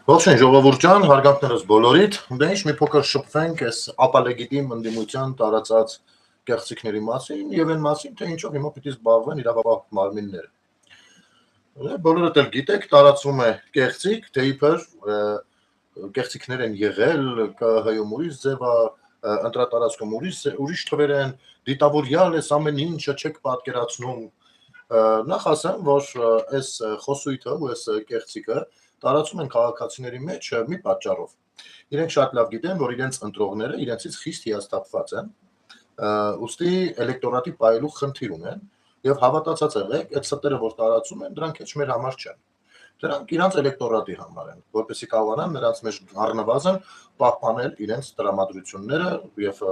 Ողջույն ժողովուրդ ջան, հարգանքներս բոլորիդ, դե ինչ մի փոքր շփվենք այս ապալեգիտիմ ընդդիմության տարածած կեղծիքների մասին եւ այն մասին, թե ինչով հիմա պիտի զբաղվեն իրավապահ մարմինները։ Բոլորդ էլ գիտեք, տարածվում է կեղծիք, թե իբր կեղծիքներ են եղել, ԿՀ-ում ուրիշ ձև է, ընտրատարածքում ուրիշ թվեր են, դիտավորյալ էս ամեն ինչը չեք պատկերացնում։ Նախ ասեմ, որ այս խոսույթը ու այս կեղծիքը տարածում են քաղաքացիների մեջ մի պատճառով։ Իրենք շատ լավ գիտեն, որ իրենց ընտրողները իրենցից խիստ հիասթափված են, ուստի էլեկտորատի պայելու խնդիր ունեն եւ հավատացած եղեք, այդ ստերը, որ տարածում են, դրանք հեչ մեր համար չեն։ Դրանք իրանց էլեկտորատի համար են, որպեսզի կարողանան նրանց մեջ առնվազն պահպանել իրենց տրամադրությունները եւ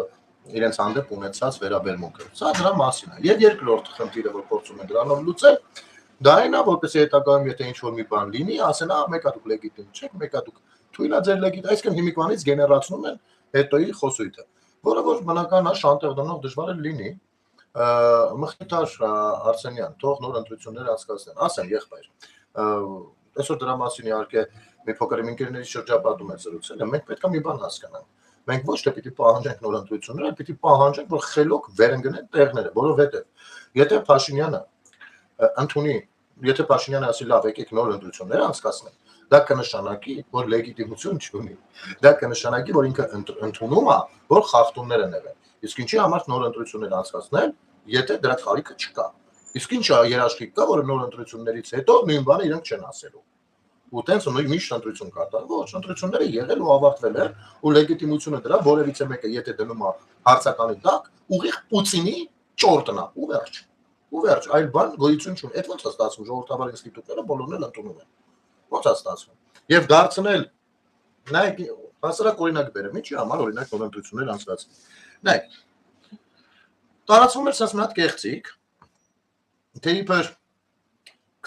իրենց հանդեպ ունեցած վերաբերմունքը։ Սա դրա մասին է։ Եվ երկրորդ խնդիրը, որ փորձում են դրանով լուծել, դա այն է, որպեսզի հետագայում եթե ինչ-որ մի բան լինի, ասեն, մեկա դուք լեգիտիմ չեք, մեկա դուք թույլ է ձեր լեգիտ, այսինքն հիմիկվանից գեներացնում են հետոյի խոսույթը, որը որ բնական է շանտեղ դնող դժվար է լինի, Մխիթար Արսենյան, թող նոր ընտրություններ անցկացնեն, ասեն եղբայր, այսօր դրա մասին իհարկե մի փոքր իմ ընկերների շրջապատում է զրուցել, մենք պետք է մի բան հասկանանք, մենք ոչ թե պիտի պահանջենք նոր ընտրություններ, այլ պիտի պահանջենք, որ խելոք վերընկնեն տեղները, որովհետև եթե Փաշինյանը ընդունի, եթե Փաշինյանը ասի լավ, եկեք նոր ընտրություններ անցկացնենք, դա կնշանակի, որ լեգիտիմություն չունի, դա կնշանակի, որ ինքը ընդունում է, որ խախտումներ են եղել, իսկ ինչի համար նոր ընտրություններ անցկացնել, եթե դրա կարիքը չկա, իսկ ինչ երաշխիք կա, որ նոր ընտրություններից հետո նույն բանը իրենք չեն ասելու, ու տենց նույն միշտ ընտրություն կա, ոչ, ընտրությունները եղել ու ավարտվել են, ու լեգիտիմությունը դրա որևիցե մեկը եթե դնում է հարցականի տակ, ուղիղ Պուտինի ճորտնա, ու վերջ, այլ բան գոյություն չունի, այդ ոնց է ստացվում, ժողովրդավար ինստիտուտները բոլորն էլ ընդունում են, ոնց է ստացվում, եւ դարձնել, նայեք, հասարակ օրինակ բերեմ, ինչի համար օրինակ նոր ընտրություններ անցկացնեն, նայեք, տարածվում էր սենց մի հատ կեղծիք, թե իբր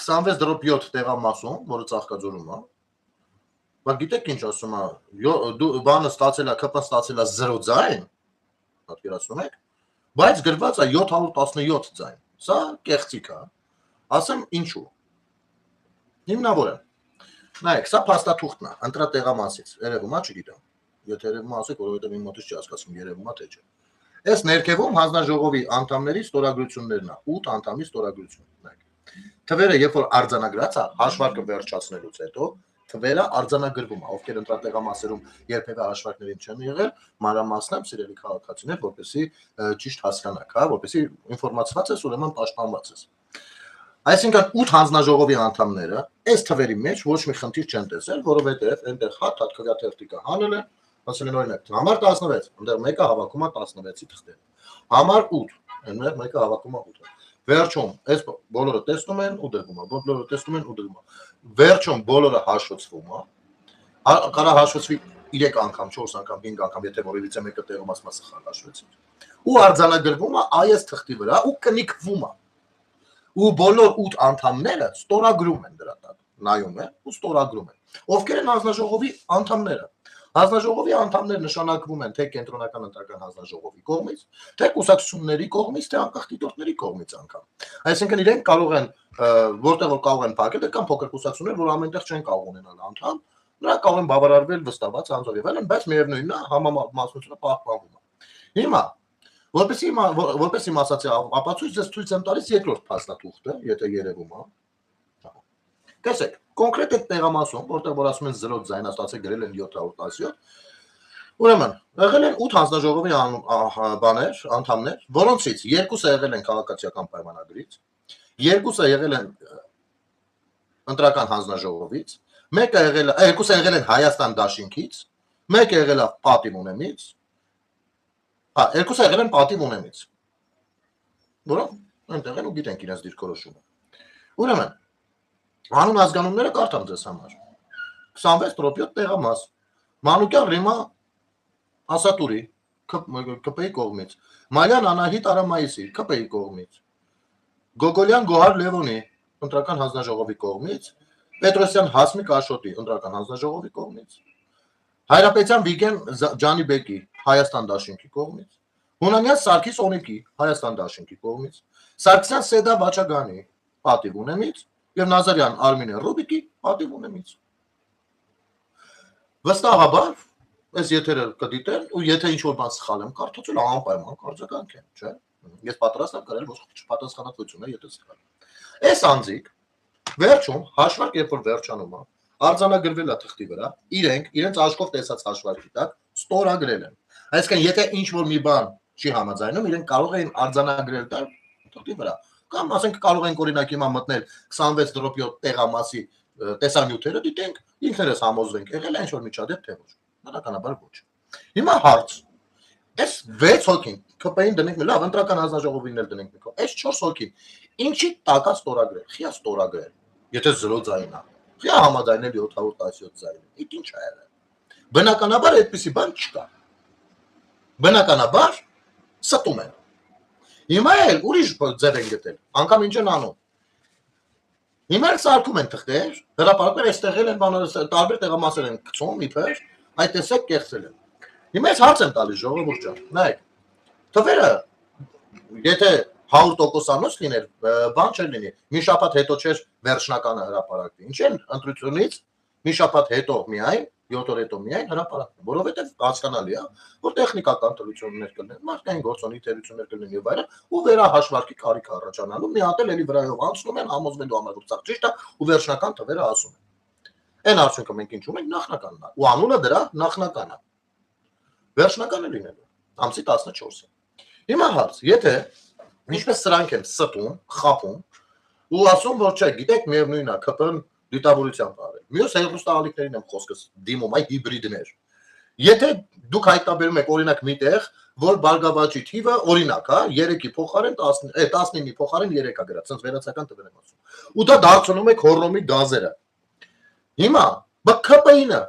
26/7 տեղամասում, որը Ծաղկաձորում է, բայց գիտեք ինչ ասում է, բանը ստացել է, ԿՊ ստացել է 0 ձայն, պատկերացնում եք, բայց գրված է 717 ձայն, սա կեղծիք է, ասեմ ինչու, հիմնավոր է, նայեք, սա փաստաթուղթն է, ընտրատեղամասից, երևում է, չգիտեմ, եթե երևում ասեք, որովհետև իմ մոտից չի հասկացում, երևում է, թե չէ, այս ներքևում հանձնաժողովի անդամների ստորագրություններն է, 8 անդամի ստորագրություն, նայեք, թվերը, երբ որ արձանագրած է, հաշվարկը վերջացնելուց հետո, թվերը արձանագրվում է, ովքեր ընտրատեղամասերում երբևէ հաշվարկներին չեն եղել, մանրամասնեմ սիրելի քաղաքացիներ, որպեսզի ճիշտ հասկանաք, որպեսզի ինֆորմացված ես, ուրեմն պաշտպանված ես։ Այսինքն 8 հանձնաժողովի անդամները այս թվերի մեջ ոչ մի խնդիր չեն տեսել, որովհետև այնտեղ հատ քվեաթերթիկը հանել են, ասել են օրինակ համար 16, այնտեղ մեկը հավաքում է 16-ի թղթերը։ Համար 8, այնտեղ մեկը հավաքում է 8-ը։ Վերջում այս բոլորը տեսնում են ու դրվում է, բոլորը տեսնում են ու դրվում է։ Վերջում բոլորը հաշվեցվում է։ Կարա հաշվեցվի 3 անգամ, 4 անգամ, 5 անգամ, եթե որևիցե մեկը տեղում ասում է սխալ հաշվեցի։ Ու արձանագրվում է այս թղթի վրա ու կնիկվում է։ Ու բոլոր 8 անդամները ստորագրում են դրա տակ, նայում են ու ստորագրում են։ Ովքեր են հանձնաժողովի անդամները։ Հանձնաժողովի անդամները նշանակվում են թե կենտրոնական ընտրական հանձնաժողովի կողմից, թե կուսակցությունների կողմից, թե անկախ դիտորդների կողմից անգամ։ Այսինքն իրենք կարող են որտեղ որ կարող են փակել, կան փոքր կուսակցություններ, որ ամենտեղ չեն կարող ունենալ անդամ, նրանք կարող են բավարարվել վստահված անձով եւ այլն, բայց միևնույնն է համամասնությունը պահպանվում է։ Հիմա որպես իմ ասացի ապացույց ձեզ ցույց եմ տալիս երկրորդ փաստաթուղթը, եթե երևում է։ Տեսեք, կոնկրետ այդ տեղամասում, որտեղ որ ասում են 0 ձայն, աստացե գրել են 717, ուրեմն, եղել են 8 հանձնաժողովի բաներ, անդամներ, որոնցից 2-ը եղել են քաղաքացիական պայմանագրից, 2-ը եղել են ընտրական հանձնաժողովից, 2-ը եղել են Հայաստան դաշինքից, 1-ը եղել է պատիվ ունեմից, 2-ը եղել են պատիվ ունեմից, որոնք այնտեղ են ու գիտենք իրենց դիրքորոշումը։ Ուրեմն, անուն ազգանունները կարդամ ձեզ համար, 26/7 տեղամաս, Մանուկյան Ռիմա Ասատուրի, ԿՊ-ի կողմից, Մալյան Անահիտ Արամայիսի, ԿՊ-ի կողմից, Գոգոլյան Գոհար Լևոնի, ընտրական հանձնաժողովի կողմից, Պետրոսյան Հասմիկ Աշոտի, ընտրական հանձնաժողովի կողմից, Հայրապետյան Վիգեն Ջանիբեկի, Հայաստան դաշինքի կողմից, Հունանյան Սարգիս Օնիկի, Հայաստան դաշինքի կողմից, Սարգսյան Սեդա Բաչագանի, պատիվ ունեմից, եւ Նազարյան Արմինե Ռուբիկի պատիվ ունեմից։ Վստահաբար այս եթերը կդիտեն ու եթե ինչ-որ բան սխալ եմ կարդացել, անպայման կարձականքեմ, չէ՞։ Ես պատրաստ եմ կրել ոչ պատասխանատվությունը, եթե սխալ եմ։ Այս անձիկ վերջում հաշվարկ երբ որ վերջանում է, արձանագրվել է թղթի վրա, իրենց աչքով տեսած հաշվարկի տակ ստորագրել են։ Այսինքն եթե ինչ-որ մի բան չի համաձայնում, իրենք կարող են արձանագրել տալ թղթի վրա։ Կամ ասենք կարող ենք օրինակ հիմա մտնել 26.7 տեղամասի տեսանյութերը դիտենք, ինքներս համոզվենք, եղել է ինչ-որ միջադեպ թե ոչ։ Բնականաբար ոչ։ Հիմա հարց։ Այս 6 հոգին ԿՊ-ին դնենք մի լավ ընտրական հանձնաժողովին էլ դնենք մի քո։ Այս 4 հոգին ինչի տակա ստորագրել։ Խիա ստորագրել։ Եթե 0 ձայն է։ Խիա համաձայնել 717 ձայն։ Իդ ինչ է եղել։ Բնականաբար այդպիսի բան չկա։ Բնականաբար ստում են։ Հիմա էլ ուրիշ ձև են գտել, անգամ ինչ են անում։ Հիմա էլ սարքում են թղթեր, հրապարակներ այստեղ են տարբեր տեղամասեր են գցում իբր, այդ տեսակ կեղծել են։ Հիմա ես հարց եմ տալիս ժողովուրդ ջան, նայեք։ Թվերը եթե 100%-անոց լիներ, բան չէր լինի։ Մի շաբաթ հետո չէր վերջնականը հրապարակվի։ Ինչ են ընտրությունից մի շաբաթ հետո միայն 7 օր հետո միայն հրապարակվում, որովհետև հասկանալի է, որ տեխնիկական թերություններ կլինեն, մարդկային գործոնի թերություններ կլինեն եւ այլն, ու վերահաշվարկի կարիք առաջանալու, մի հատ էլ էլի վրայով անցնում են, համոզվելու համար որ սա ճիշտ է, ու վերջնական թվերը ասում են։ Այն արդյունքը մենք ինչ ունենք նախնականն է, ու անունը դրա նախնական է։ Վերջնականը լինելու ամսի 14-ին։ Հիմա հարց, եթե ինչպես սրանք են ստում, խափում, ու ասում որ չէ, գիտեք, միևնույնն է, ԿՊ-ն դիտավորությամբ արել։ Մյուս հերոստալիկներին եմ խոսքս դիմում այ հիբրիդներ։ Եթե դուք հայտնաբերում եք օրինակ միտեղ, որ բարգավաճի թիվը օրինակ, հա, 3-ի փոխարեն 19-ի փոխարեն 3 է գրած, sense վերացական տվեր եմ ասում։ Ու դա դարձնում եք հորրոմի գազերը։ Հիմա ԲՔՊ-ինը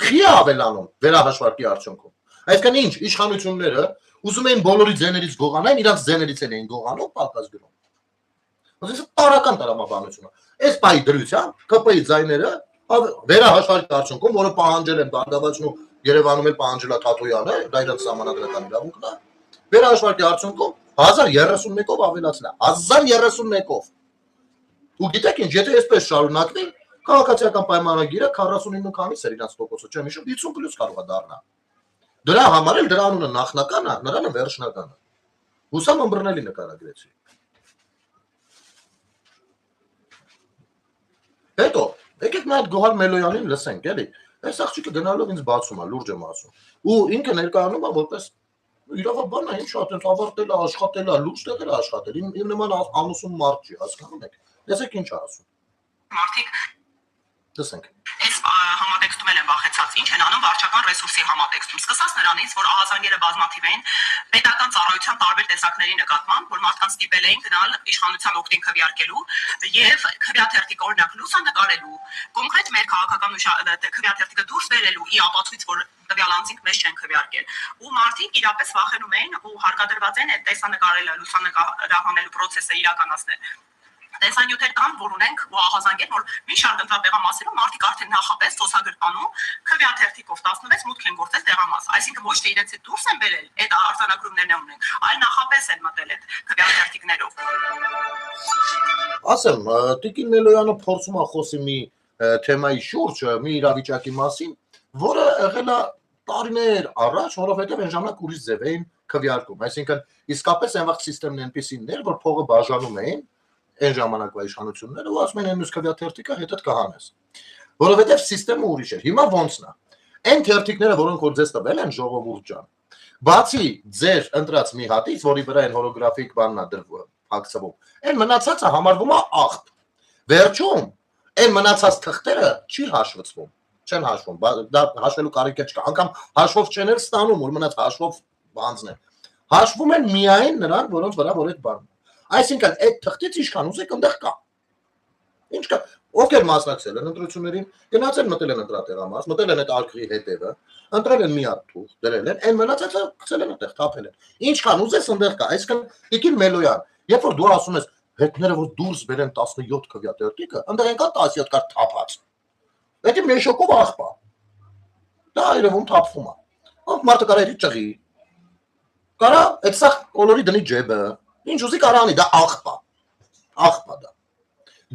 խի ավելանում վերահաշվարկի արդյունքում։ Այսինքն ինչ, իշխանությունները ուզում էին բոլորի ձեներից գողանային, իրանց ձեներից են գողանում, պակաս գրում։ Ոսից տարական տրամաբանությունը։ Այս բայ դրությամբ ԿՊ-ի ձայները վերահաշվարկի արդյունքում, որը պահանջել են բարգավաճն ու Երևանում էլ պահանջել է Թաթոյանը, դա իրաց համանadrական իրավունքն է, վերահաշվարկի արդյունքում 1031-ով ավելացել է, 1031-ով։ Ու գիտեք ինչ, եթե այսպես շարունակվի, քաղաքացիական պայմանագիրը 49 քանից էր իրանց տոկոսը, չեմ հիշում, 50+ կարող է դառնալ։ Դրա համար էլ դրա անունը նախնական է, նրանը վերջնական է։ Հուսամ ըմբռնելի նկարագրեցի։ Հետո, եկեք մի հատ Գոհար Մելոյանին լսենք, էլի։ Այս աղջիկը գնալով ինձ բացում է, լուրջ եմ ասում։ Ու ինքը ներկայանում է որպես իրավաբան է, ինչ շատ են ավարտել է, աշխատել է, լուրջ տեղեր է աշխատել։ Իմ նման ամուսում մարդ չի, հասկանում եք։ Լսեք ինչ է ասում։ Մարդիկ լսենք։ Այս համատեքստում են վախեցած, ինչ են անում վարչական ռեսուրսի համատեքստում։ Սկսած նրանից, որ ահազանգերը բազմաթիվ են պետական ծառայության տարբեր տեսակների նկատմամբ, որ մարդկանց ստիպել էին գնալ իշխանության օգտին քվեարկելու եւ քվեաթերթիկ օրինակ լուսանկարելու, կոնկրետ մեր քաղաքական քվեաթերթիկը դուրս բերելու ի ապացույց, որ տվյալ անձինք մեզ չեն քվեարկել։ Ու մարդիկ իրապես վախենում են ու հարկադրված են այդ տեսանկարելը, լուսանկարահանելու process-ը իրականացնել։ Տեսանյութեր կան, որ ունենք ու ահազանգեր, որ մի շարք տեղամասերում մարդիկ արդեն նախապես ծոսագրտանում քվեաթերթիկով 16 մուտք են գործել տեղամաս, այսինքն ոչ թե իրենց դուրս են բերել, այդ արձանագրումներն ունեն, այլ նախապես են մտել այդ քվեաթերթիկներով։ Ասեմ, Տիկին Մելոյանը փորձում է խոսի մի թեմայի շուրջ, մի իրավիճակի մասին, որը եղել է տարիներ առաջ, որովհետև այն ժամանակ ուրիշ ձև էին քվեարկում, այսինքն իսկապես այն վաղ համակարգն այնպեսին էր, որ փողը բաժանում էին այն ժամանակվա իշխանությունները ու ասում են այն մյուս քվեաթերթիկը հետդ կհանես, որովհետև համակարգը ուրիշ էր։ Հիմա ոնցն է։ Այն թերթիկները, որոնք որ ձեզ տվել են ժողովուրդ ջան, բացի ձեր ընտրած մի հատից, որի վրա այն հոլոգրաֆիկ բանն է հագցվում, այն մնացածը համարվում է աղբ։ Վերջում այն մնացած թղթերը չի հաշվեցվում, չեն հաշվում, դա հաշվելու կարիք չկա, անգամ հաշվով չեն էլ ստանում, որ մնաց հաշվով բանձն են։ Հաշվում են միայն նրանք, որոնց վրա որ այդ բանն։ Այսինքն այդ թղթից ինչքան ուզեք այնտեղ կա։ Ինչ կա, ովքեր մասնակցել են ընտրություններին, գնացել մտել են ընտրատեղամաս, մտել են այդ արկղի հետևը, ընտրել են մի հատ թուղթ, դրել են, այն մնացածը գցել են այդտեղ, թափել են։ Ինչքան ուզես այնտեղ կա, այսինքն Տիկին Մելոյան, երբ որ դու ասում ես հետները որ դուրս բերեն 17 քվեաթերթիկը, այնտեղ են կա 17 կար թափած։ Դա մեշոկով աղբա։ Դա իրոք թափվում է։ Ոնց մարդը կարա իր ճղի։ Կարա այդ սա կոլորի դնի ջեբը։ Ինչ ուզի կարա անի, դա աղբա։ Աղբա դա։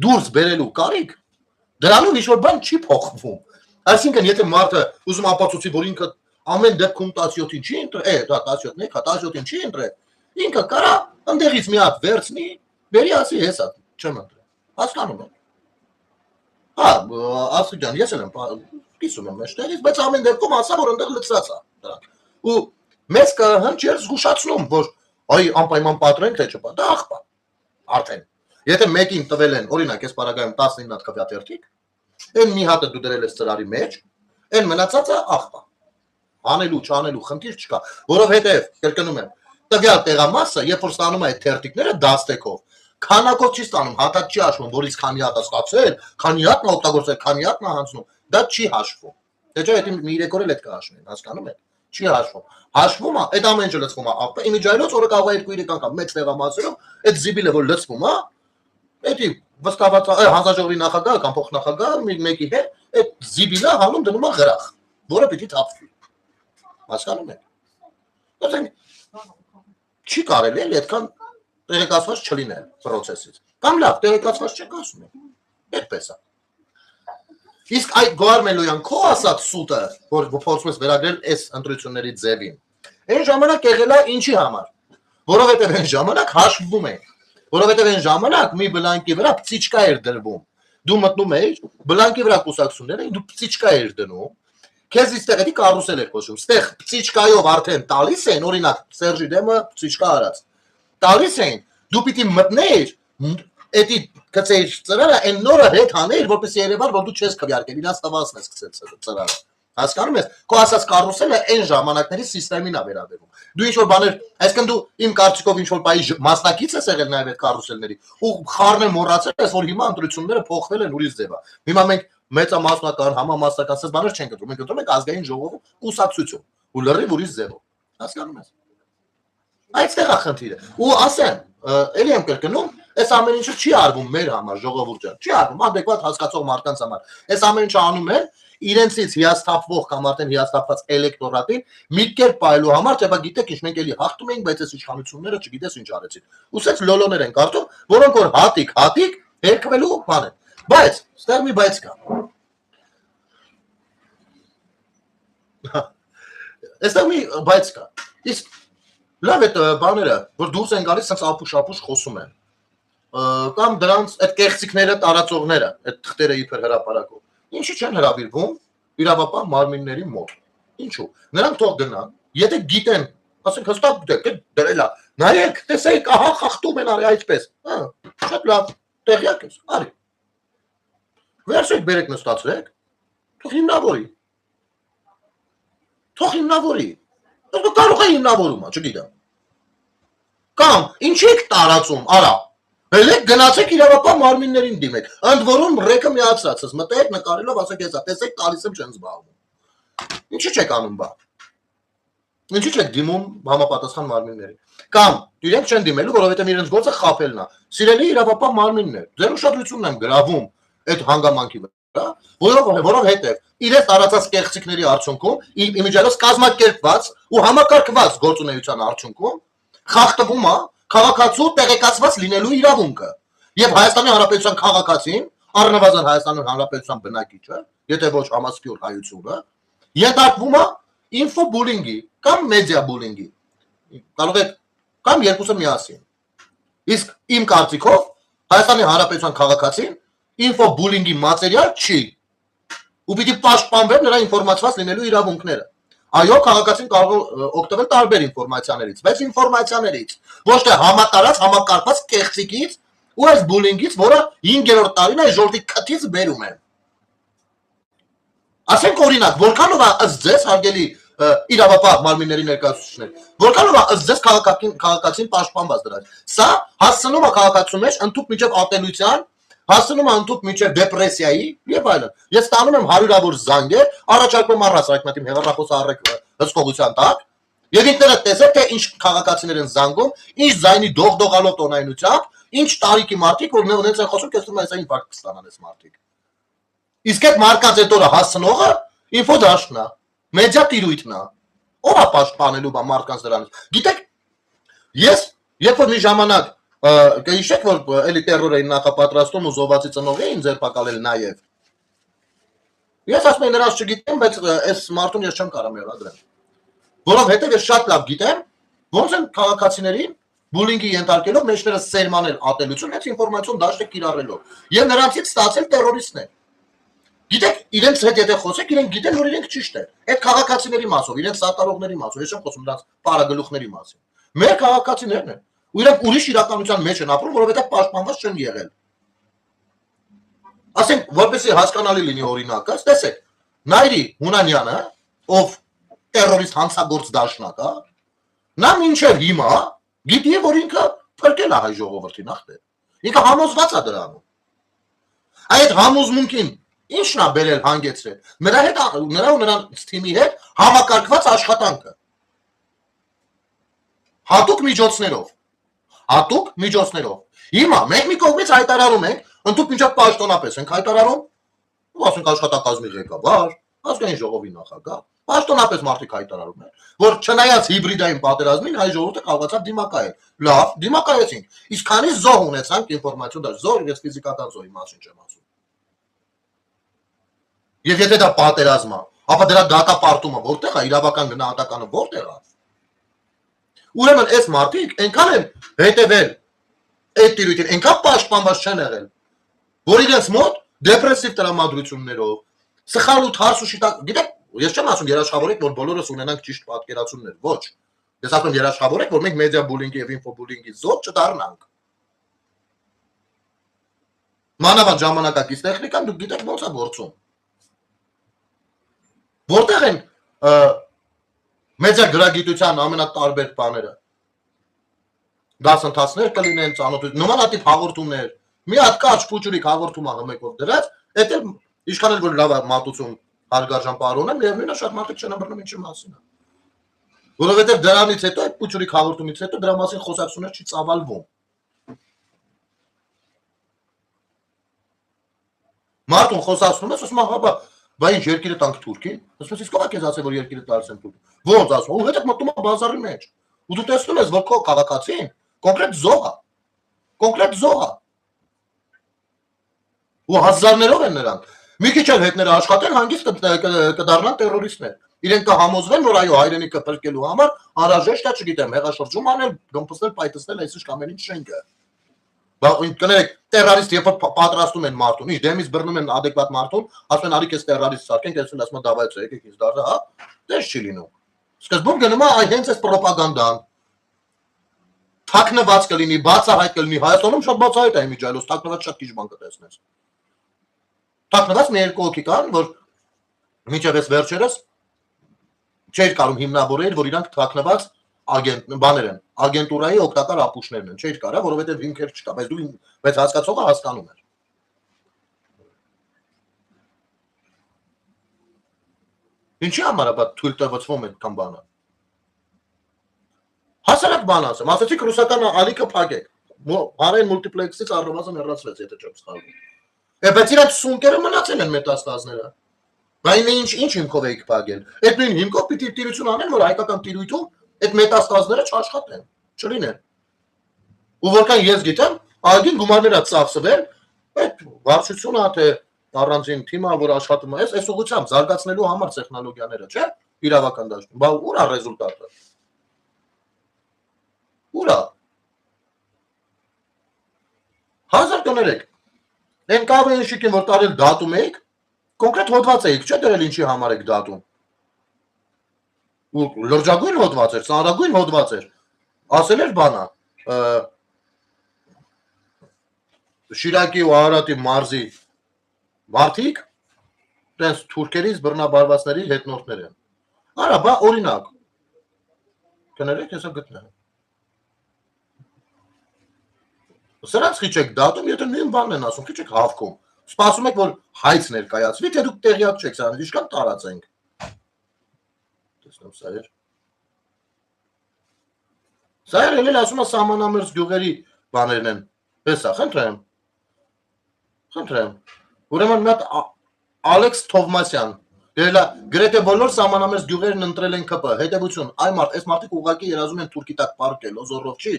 Դուրս բերելու կարիք դրանով ինչ որ բան չի փոխվում։ Այսինքն եթե մարդը ուզում ապացուցի, որ ինքը ամեն դեպքում 17-ին չի ընտրել, դա 17-ն է, 17-ին չի ընտրել, ինքը կարա ընդեղից մի հատ վերցնի, բերի ասի հեսա, չեմ ընտրել։ Հասկանում եք։ Հա, ասի ջան, ես էլ եմ կիսում եմ մեջտեղից, բայց ամեն դեպքում ասա, որ ընդեղ լծած է դրանք։ Ու մեզ կհնչեր զգուշացնում, որ այ անպայման պատրենք թե չպա, դա աղբա։ Արդեն։ Եթե մեկին տվել են, օրինակ, այս պարագայում 19 հատ քվյատերթիկ, այն մի հատը դու դրել ես ծրարի մեջ, այն մնացածը աղբա։ Անելու, չանելու խնդիր չկա, որովհետև կրկնում եմ, տվյալ տեղամասը, երբ որ ստանում է այդ թերթիկները դաստեքով, քանակով չի ստանում, հատած չի հաշվում, որից քանի հատ է ստացել, քանի հատն է օգտագործել, քանի հատն է հանձնում, դա չի հաշվում։ Դե չէ, դա մի 3 օր էլ այդ կհաշվեն, հասկանում եք։ Չի հաշվում։ Հաշվում է, այդ ամեն ինչը լցվում է աղբա, իմիջայլոց օրը կարող է 2-3 անգամ մեծ տեղամասերով, այդ զիբիլը որ լցվում է, էդի վստահված հանձնաժողովի նախագահը կամ փոխնախագահը մեկի հետ այդ զիբիլը հանում դնում է գրախ, որը պիտի թափվի։ Հասկանում եք։ Չի կարելի էլ այդքան տեղեկացված չլինել process-ից։ Կամ լավ, տեղեկացված չեք ասում եք։ Այդպես է։ Իսկ այդ Գոհարմելոյան քո ասած սուտը, որ փորձում ես վերագրել այս ընտրությունների ձևին, այն ժամանակ եղել է ինչի համար։ Որովհետև այն ժամանակ հաշվում է։ Որովհետև այն ժամանակ մի բլանկի վրա պծիչկա էր դրվում։ Դու մտնում էիր, բլանկի վրա կուսակցությունները, դու պծիչկա էր դնում։ Քեզ իստեղ էդի կարուսել էր կոչվում։ Ստեղ պծիչկայով արդեն տալիս են, օրինակ Սերժի դեմը պծիչկա արած։ Տալիս են, դու պիտի մտնեիր, էդի գցեիր ծրարը, այն նորը հետ հանեիր, որպես երևար, որ դու չես քվյարկել, իրաց տվասն ես գցել ծրարը։ Հասկանում ես, քո ասած կարուսելը այն ժամանակների սիստեմին է վերաբերում։ Դու ինչ որ բաներ, այսինքն դու իմ կարծիքով ինչ որ բայ մասնակից ես եղել նաև այդ կարուսելների, ու խառն մոռացել ես, որ հիմա ընտրությունները փոխվել են ուրիշ ձևա։ Հիմա մենք մեծամասնական, համամասնական ասած բաներ չենք ընտրում, մենք ընտրում ենք ազգային ժողովում կուսակցություն, ու լրիվ ուրիշ ձևով։ Հասկանում ես։ Այստեղ է խնդիրը։ Ու ասեմ, էլի եմ կրկնում, այս ամեն ինչը չի արվում մեր համար ժողովուրդը, չի արվում adekvat հասկացող մարդկանց համար։ Այս ամեն ինչը անում են իրենցից հիասթափվող կամ արդեն հիասթափված էլեկտորատին մի կերպ պայելու համար, թե բա գիտեք ինչ մենք էլի հաղթում ենք, բայց այս իշխանությունները չգիտես ինչ արեցին։ Ուսից լոլոներ են կարդում, որոնք որ հատիկ հերկվելու բան են։ Բայց ստեղ մի բայց կա։ Այստեղ մի բայց կա։ Իսկ լավ այդ բաները, որ դուրս են գալիս, sense ապուշ խոսում են։ Կամ դրանց այդ կեղծիքները տարածողները, այդ թղթերը իբր հրապարակող։ Ինչի չեն հրավիրվում իրավապահ մարմինների մոտ։ Ինչու։ Նրանք թող գնան, եթե գիտեն, ասենք հստակ գիտեք, դրել է։ Նայեք, տեսեք, ահա խախտում են արի այդպես։ Հա, շատ լավ, տեղյակ ես, արի։ Վերցրեք, բերեք նստացրեք, թող հիմնավորի։ Թող հիմնավորի։ Դու կարող ես հիմնավորումը, չգիտեմ։ Կամ ինչի եք տարածում, արա։ Հելեք գնացեք իրավապահ մարմիններին դիմեք։ Ընդ որում ռեկը միացած ես, մտեք նկարելով ասեք հեսա, տեսեք տալիս եմ չեն զբաղվում։ Ինչի չեք անում բա։ Ինչի չեք դիմում համապատասխան մարմիններին։ Կամ իրենք չեն դիմելու, որովհետև իրենց գործը խաբելն է։ Սիրելի իրավապահ մարմիններ, ձեր ուշադրությունն եմ գրավում այդ հանգամանքի վրա, որովհետև իրենց տարածած կեղծիքների արդյունքում իմիջիալոց կազմակերպված ու համակարգված գործունեության արդյունքում խախտվում է քաղաքացու տեղեկացված լինելու իրավունքը։ Եվ Հայաստանի Հանրապետության քաղաքացին, առնվազն Հայաստանի Հանրապետության բնակիչը, եթե ոչ համասփյուր հայությունը, ենթարկվում է ինֆոբուլինգի կամ մեդիա բուլինգի։ Կարող եք կամ երկուսը միասին։ Իսկ իմ կարծիքով Հայաստանի Հանրապետության քաղաքացին ինֆոբուլինգի մատերիալ չի։ Ու պիտի պաշտպանվեն նրա ինֆորմացված լինելու իրավունքները։ Այո, քաղաքացին կարող է օգտվել տարբեր ինֆորմացիաներից, բայց ինֆորմացիաներից, ոչ թե համատարած, համակարգված կեղծիկից ու այս բուլինգից, որը 5-րդ տարին այս ժողովրդի քթից բերում են։ Ասենք օրինակ, որքանով է ըստ ձեզ հարգելի իրավապահ մարմինների ներկայացուցիչներ, որքանով է ըստ ձեզ քաղաքացին պաշտպանված դրանից։ Սա հասցնում է քաղաքացու մեջ ընդհանուր միջև ատելության, հասնում է ընդհանուր միջև դեպրեսիայի եւ այլն։ Ես ստանում եմ հարյուրավոր զանգեր, առաջարկում առասարակ իմ հեղափոխոսը առեք հսկողության տակ, եւ ինքներդ տեսեք, թե ինչ քաղաքացիներ են զանգում, ինչ զայնի դողդողալով տոնայնությամբ, ինչ տարիքի մարդիկ, որ նենց են խոսում, կեսում են այս ինֆարկտ կստանան այս մարդիկ։ Իսկ այդ մարդկանց այդ օրը հասցնողը ինֆոդաշտն է, մեդիա տիրույթն է, ով է պաշտպանելու մարդկանց դրանից։ Գիտեք, ես երբ որ մի ժամանակ կհիշեք, որ էլի տերոր էին նախապատրաստում ու զոհվածի ծնող էին ձերբակալել նաև։ Ես ասում եմ նրանց չգիտեմ, բայց այս մարդուն ես չեմ կարող մեղադրել։ Որովհետև ես շատ լավ գիտեմ, ոնց են քաղաքացիներին բուլինգի ենթարկելով մեջները սերմանել ատելություն, հենց ինֆորմացիոն դաշտը կիրառելով եւ նրանցից ստացել terroristներ։ Գիտեք, իրենց հետ եթե խոսեք, իրենք գիտեն, որ իրենք ճիշտ են։ Այդ քաղաքացիների մասով, իրենց սատարողների մասով, ես չեմ խոսում նրանց պարագլուխների մասին։ Մեր քաղաքացիներն են, ու իրենք ուրիշ իրականության մեջ են ապրում, որովհետև պաշտպանված չեն եղել։ Ասենք, որպեսզի հասկանալի լինի օրինակը, տեսեք, Նայրի Հունանյանը, ով terrorist հանցագործ դաշնակ է, նա մինչև հիմա գիտի, որ ինքը փրկել է հայ ժողովրդի նախտեր։ Ինքը համոզված է դրանում։ Այդ համոզմունքին ինչն է բերել հանգեցրել։ Նրա ու նրանց թիմի հետ համակարգված աշխատանքը։ Հատուկ միջոցներով։ Հիմա մենք մի կողմից հայտարարում ենք, ընդհանուր մինչև պաշտոնապես ենք հայտարարում, ու ասենք աշխատակազմի ղեկավար, ազգային ժողովի նախագահ, պաշտոնապես մարդիկ հայտարարում են, որ չնայած հիբրիդային պատերազմին հայ ժողովուրդը կարողացավ դիմակայել։ Լավ, դիմակայեցինք։ Իսկ քանի զոհ ունեցանք ինֆորմացիոն դաշտ, զոհ ես ֆիզիկական զոհի մասին չեմ ասում։ Եվ եթե դա պատերազմ է, ապա դրա դատապարտումը որտեղ է, իրավական գնահատականը որտեղ է։ Ուրեմն այս մարդիկ այնքան են հետևել այդ տիրույթին, այնքան պաշտպանված չեն եղել, որ իրենց մոտ դեպրեսիվ տրամադրություններով, սխալ ու թարս ու շիտակ, գիտեք, ես չեմ ասում երաշխավորեք, որ բոլորս ունենանք ճիշտ պատկերացումներ, ոչ։ Ես ասում եմ երաշխավորեք, որ մենք մեդիա բուլինգի եւ ինֆոբուլինգի զոհ չդառնանք։ Մանավանդ ժամանակակից տեխնիկան դուք գիտեք ոնց է գործում։ Որտեղ են մեդիա գրագիտության ամենատարբեր բաները։ Դասընթացներ կլինեն, ծանոթություն, նմանատիպ հաղորդումներ, մի հատ կաչ փուճուրիկ հաղորդումը հմեկով դրած, դա էլ ինչքան էլ որ լավ մատուցում հարգարժան պարոն եմ, միևնույն է շատ մարդիկ չեն ըմբռնում ինչի մասին է։ Որովհետև դրանից հետո այդ փուճուրիկ հաղորդումից հետո դրա մասին խոսակցություններ չի ծավալվում։ Մարդուն խոսացնում ես, ասում հա, բա ինչ երկիրը տանք Թուրքին, ասում ես իսկ ո՞վ է քեզ ասել որ երկիրը տալիս են Թուրքին։ Ո՞նց ասում, ու հետո մտնում է բազարի մեջ։ Ու դու տեսնում ես որ քո քաղաքացին կոնկրետ զոհ է։ Ու հազարներով են նրանք։ Մի քիչ էլ հետները աշխատեն, հանգիստ կդառնան terroristներ։ Իրենք կհամոզվեն, որ այո, հայրենիքը փրկելու համար անհրաժեշտ է, չգիտեմ, հեղաշրջում անել, գմփսնել, պայթեցնել, այս ինչ ամեն ինչ շենքը։ Բա կներեք, terrorist երբ պատրաստում են մարդուն, ինչ դեմից բռնում են adekvat մարդուն, ասում են արի քեզ terrorist սարքենք, այսինքն ասում են դավայ եկեք ինձ դարձա, հա, դες չի լինում։ Սկզբում գնում է հենց այս ռոպագանդան։ Թաքնված կլինի, բացահայտ կլինի, Հայաստանում շատ բացահայտ է իմիջայլոց, թաքնված շատ քիչ բան կտեսնես։ Թաքնված մի երկու հոգի կան, որ մինչև այս վերջերս չէր կարող հիմնավորել, որ իրանք թաքնված բաներ են, ագենտուրայի օգտակար ապուշներն են, չէր կարա, որովհետև հիմքեր չկա, բայց հասկացողը հասկանում էր։ Ինչի համար է թույլ տվեցվում այդքան բանը։ Հասարակ բան ասեմ, ասացիք ռուսական ալիքը փակեք։ Հանրային մուլտիպլեքսից առնվազն հեռացրեց, եթե չեմ սխալվում։ Բայց իրանք սունկերը մնացել են մետաստազները։ Բայց ինչ հիմքով եք փակել։ Այդ նույն հիմքով պիտի տիրություն անեն, որ հայկական տիրույթում այդ մետաստազները չաշխատեն, չլինեն։ Ու որքան ես գիտեմ, ագին գումարներ է ծախսվել, այդ վարչությունը թե առանձին թիմը, որ աշխատում է, այս ուղղությամբ զարգացնելու համար տեխնոլոգիաները, չէ՞, իրավական դաշտում։ Բա ուր է ռեզուլտատը։ Ուր է։ Հազար կներեք։ Այն կավեն շիկին, որ տարել դատում եք, կոնկրետ հոդված եք, չէ՞ դրել ինչի համար եք դատում։ Ու լրջագույն հոդված էր, ծանրագույն հոդված էր։ Ասել էր բանա, Շիրակի ու Արարատի մարզի մարդիկ տենց թուրքերից բռնաբարվածների հետնորդներ են։ Արա, բա օրինակ։ Կներեք, հեսա գտնեմ։ Սրանց քիչ եք դատում, եթե նույն բանն են ասում, քիչ եք հավքում։ Սպասում եք, որ հայց ներկայացվի, թե դուք տեղյակ չեք սրանից, ինչքան տարածենք։ Տեսնեմ սա էր։ Սա էր ասում է սահմանամերձ գյուղերի բաներն են։ Հեսա, խնդրեմ։ Ուրեմն մի հատ Ալեքս Թովմասյան գրեթե բոլոր սահմանամերձ գյուղերն ընտրել են ԿՊ, հետևություն, այս մարդիկ ուղղակի երազում են թուրքի տակ պարկել, օզորով չի։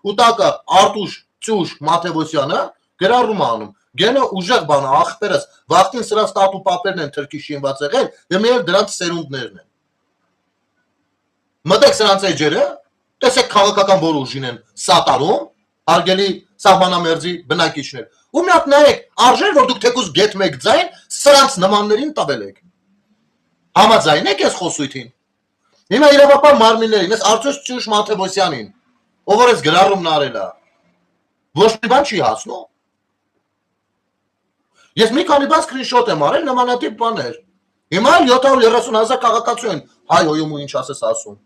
Ու տակը Արտուշ Ծուշ Մաթևոսյանը գրառում անում։ Գենը ուժեղ բան է, ախպերս, վախտին սրանց տատու պապերն են թրքի շինված եղել, եւ մեր դրանց սերունդներն են։ Մտեք սրանց էջերը, տեսեք քաղաքական որ ուժին են սատարում, հարգելի սահմանամերձի բնակիչներ։ Ու մի հատ նայեք, արժեր որ դուք թեկուզ գետ մեկ ձայն սրանց նմաններին տվել եք։ Համաձայն եք այս խոսույթին։ Հիմա իրավապահ մարմիններին, այս Արտուշ Ճյուշ Մաթեոսյանին, ով որ այս գրառումն արել է, ոչ մի բան չի հասնում։ Ես մի քանի բան սկրինշոտ եմ արել նմանատիպ բաներ։ Հիմա 730,000 քաղաքացու են հայ-հոյում ու ինչ ասես ասում։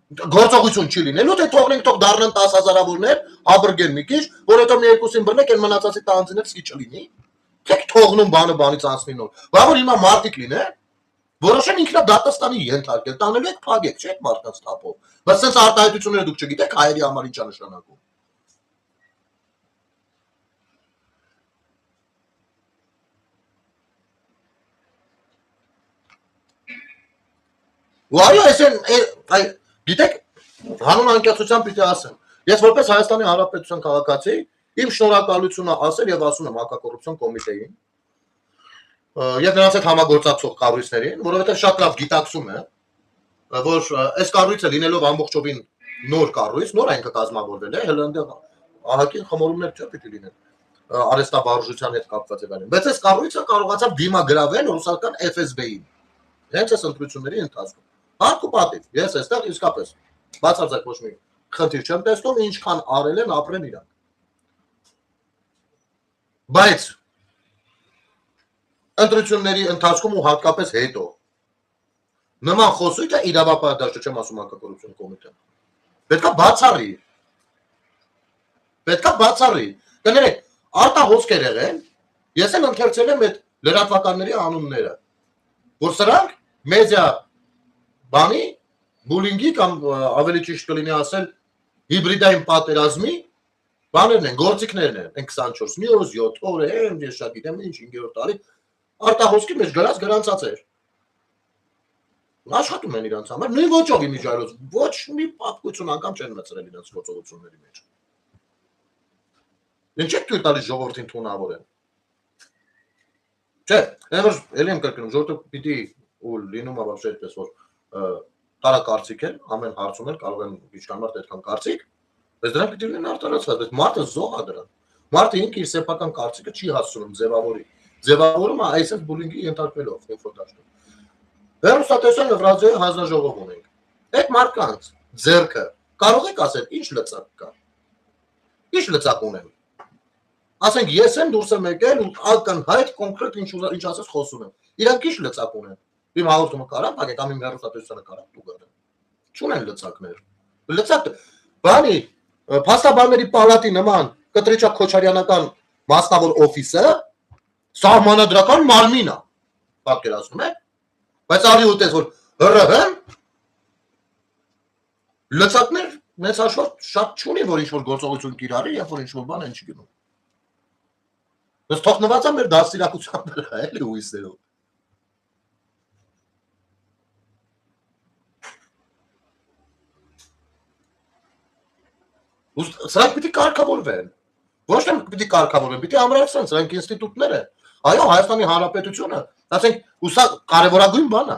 Գործողություն չի լինելու, թե թողնենք թող դառնան 10,000-ավորներ, հաբրգեն մի քիչ, որ հետո մի երկուսին բռնեք, այն մնացածի տանձիներ սկի չլինի։ Թեք թողնում բանը բանից անցնի նոր։ Բա որ հիմա մարտիկ լինեն, որոշեն ինքնադատաստանի ենթարկել, տանելու եք փագեք, չէ՞ մարդկանց թափով։ Բայց sense արտահայտությունները դուք չգիտեք հայերի համար ինչ է նշանակում։ Ու այո, այսեն գիտեք, հանուն անկեղծության պիտի ասեմ։ Ես որպես Հայաստանի Հանրապետության քաղաքացի իմ շնորհակալությունը ասել եւ ասում եմ հակակոռուպցիոն կոմիտեին եւ նրանց հետ համագործակցող կառույցներին, որովհետեւ շատ լավ գիտակցում է, որ այս կառույցը լինելով ամբողջովին նոր կառույց, նոր այն կկազմավորվել է, հենց այնտեղ ահագին խմորումներ չէ պիտի լինեն արհեստավարժության հետ կապված եւ այլն։ Բայց այս կառույցը կարողացավ դիմագրավել ռուսական FSB-ին։ Հենց այս ընտրությունների ընթացքում։ Հարկ ու պատիվ, ես այստեղ իսկապես բացարձակ ոչ մի խնդիր չեմ տեսնում, ինչքան արել են ապրեն իրանք։ Բայց ընտրությունների ընթացքում ու հատկապես հետո նման խոսույթը իրավապահ դաշտ չեմ ասում հակակոռուպցիոն կոմիտեն։ Պետքա բացառի։ Պետքա բացառի։ Կներեք, արտահոսքեր եղեն, ես էլ ընթերցել եմ այդ լրատվականների անունները, որ սրանք մեդիա բանի բուլինգի կամ ավելի ճիշտ կլինի ասել հիբրիդային պատերազմի բաներն են, գործիքներն են, այն 24 news, 7 օր է, ես շատ գիտեմ ինչ 5-րդ տարի արտահոսքի մեջ գրանցած էր։ Աշխատում են իրանց համար, նույն ոճով իմիջայլոց, ոչ մի պատկություն անգամ չեն մտցրել իրանց գործողությունների մեջ։ Ինչ եք թույլ տալիս ժողովրդին թունավորեն։ Չէ, ելի եմ կրկնում, ժողովուրդը պիտի ու լինում է вообще այդպես որ տարակարծիք են, ամեն հարցում էլ կարող են իշխան մարդ այդքան կարծիք, բայց դրանք պիտի լինեն արտարացված, բայց մարդը զոհ է դրան։ Մարդը ինքը իր սեփական կարծիքը չի հասցնում ձևավորի։ Ձևավորումը այսպես բուլինգի ենթարկվելով ինֆոդաշտում։ Հերոստատեսային ռադիոյի հանձնաժողով ունենք։ Այդ մարդկանց ձեռքը կարող եք ասել ինչ լծակ կա։ Ինչ լծակ ունեն։ Ասենք ես եմ դուրս եմ եկել ու ակնհայտ կոնկրետ ինչ ասես խոսում եմ։ Իրանք ինչ լծակ ունեն։ Իմ հաղորդումը կարա, բայց կամ իմ հերոստատեսությունը կարա դու գա։ Չունեն լծակներ։ Լծակ բանի փաստաբանների պալատի նման Կտրիչակ Քոչարյանական մասնավոր օֆիսը սահմանադրական մարմին է։ Պատկերացնում եք։ Բայց արի ուտես որ ՀՌՀ լծակներ մեծ հաշվով շատ չունի որ ինչ որ գործողություն կիրառի, երբ որ ինչ որ բան են չգնում։ Ես թողնված եմ մեր դաստիարակության վրա, էլի հույսերով։ Սրանք պիտի կարգավորվեն։ Ոչ թե պիտի կարգավորվեն, պիտի ամրացնեն, սրանք ինստիտուտներ են։ Այո, Հայաստանի Հանրապետությունը, ասենք, ու սա կարևորագույն բան է։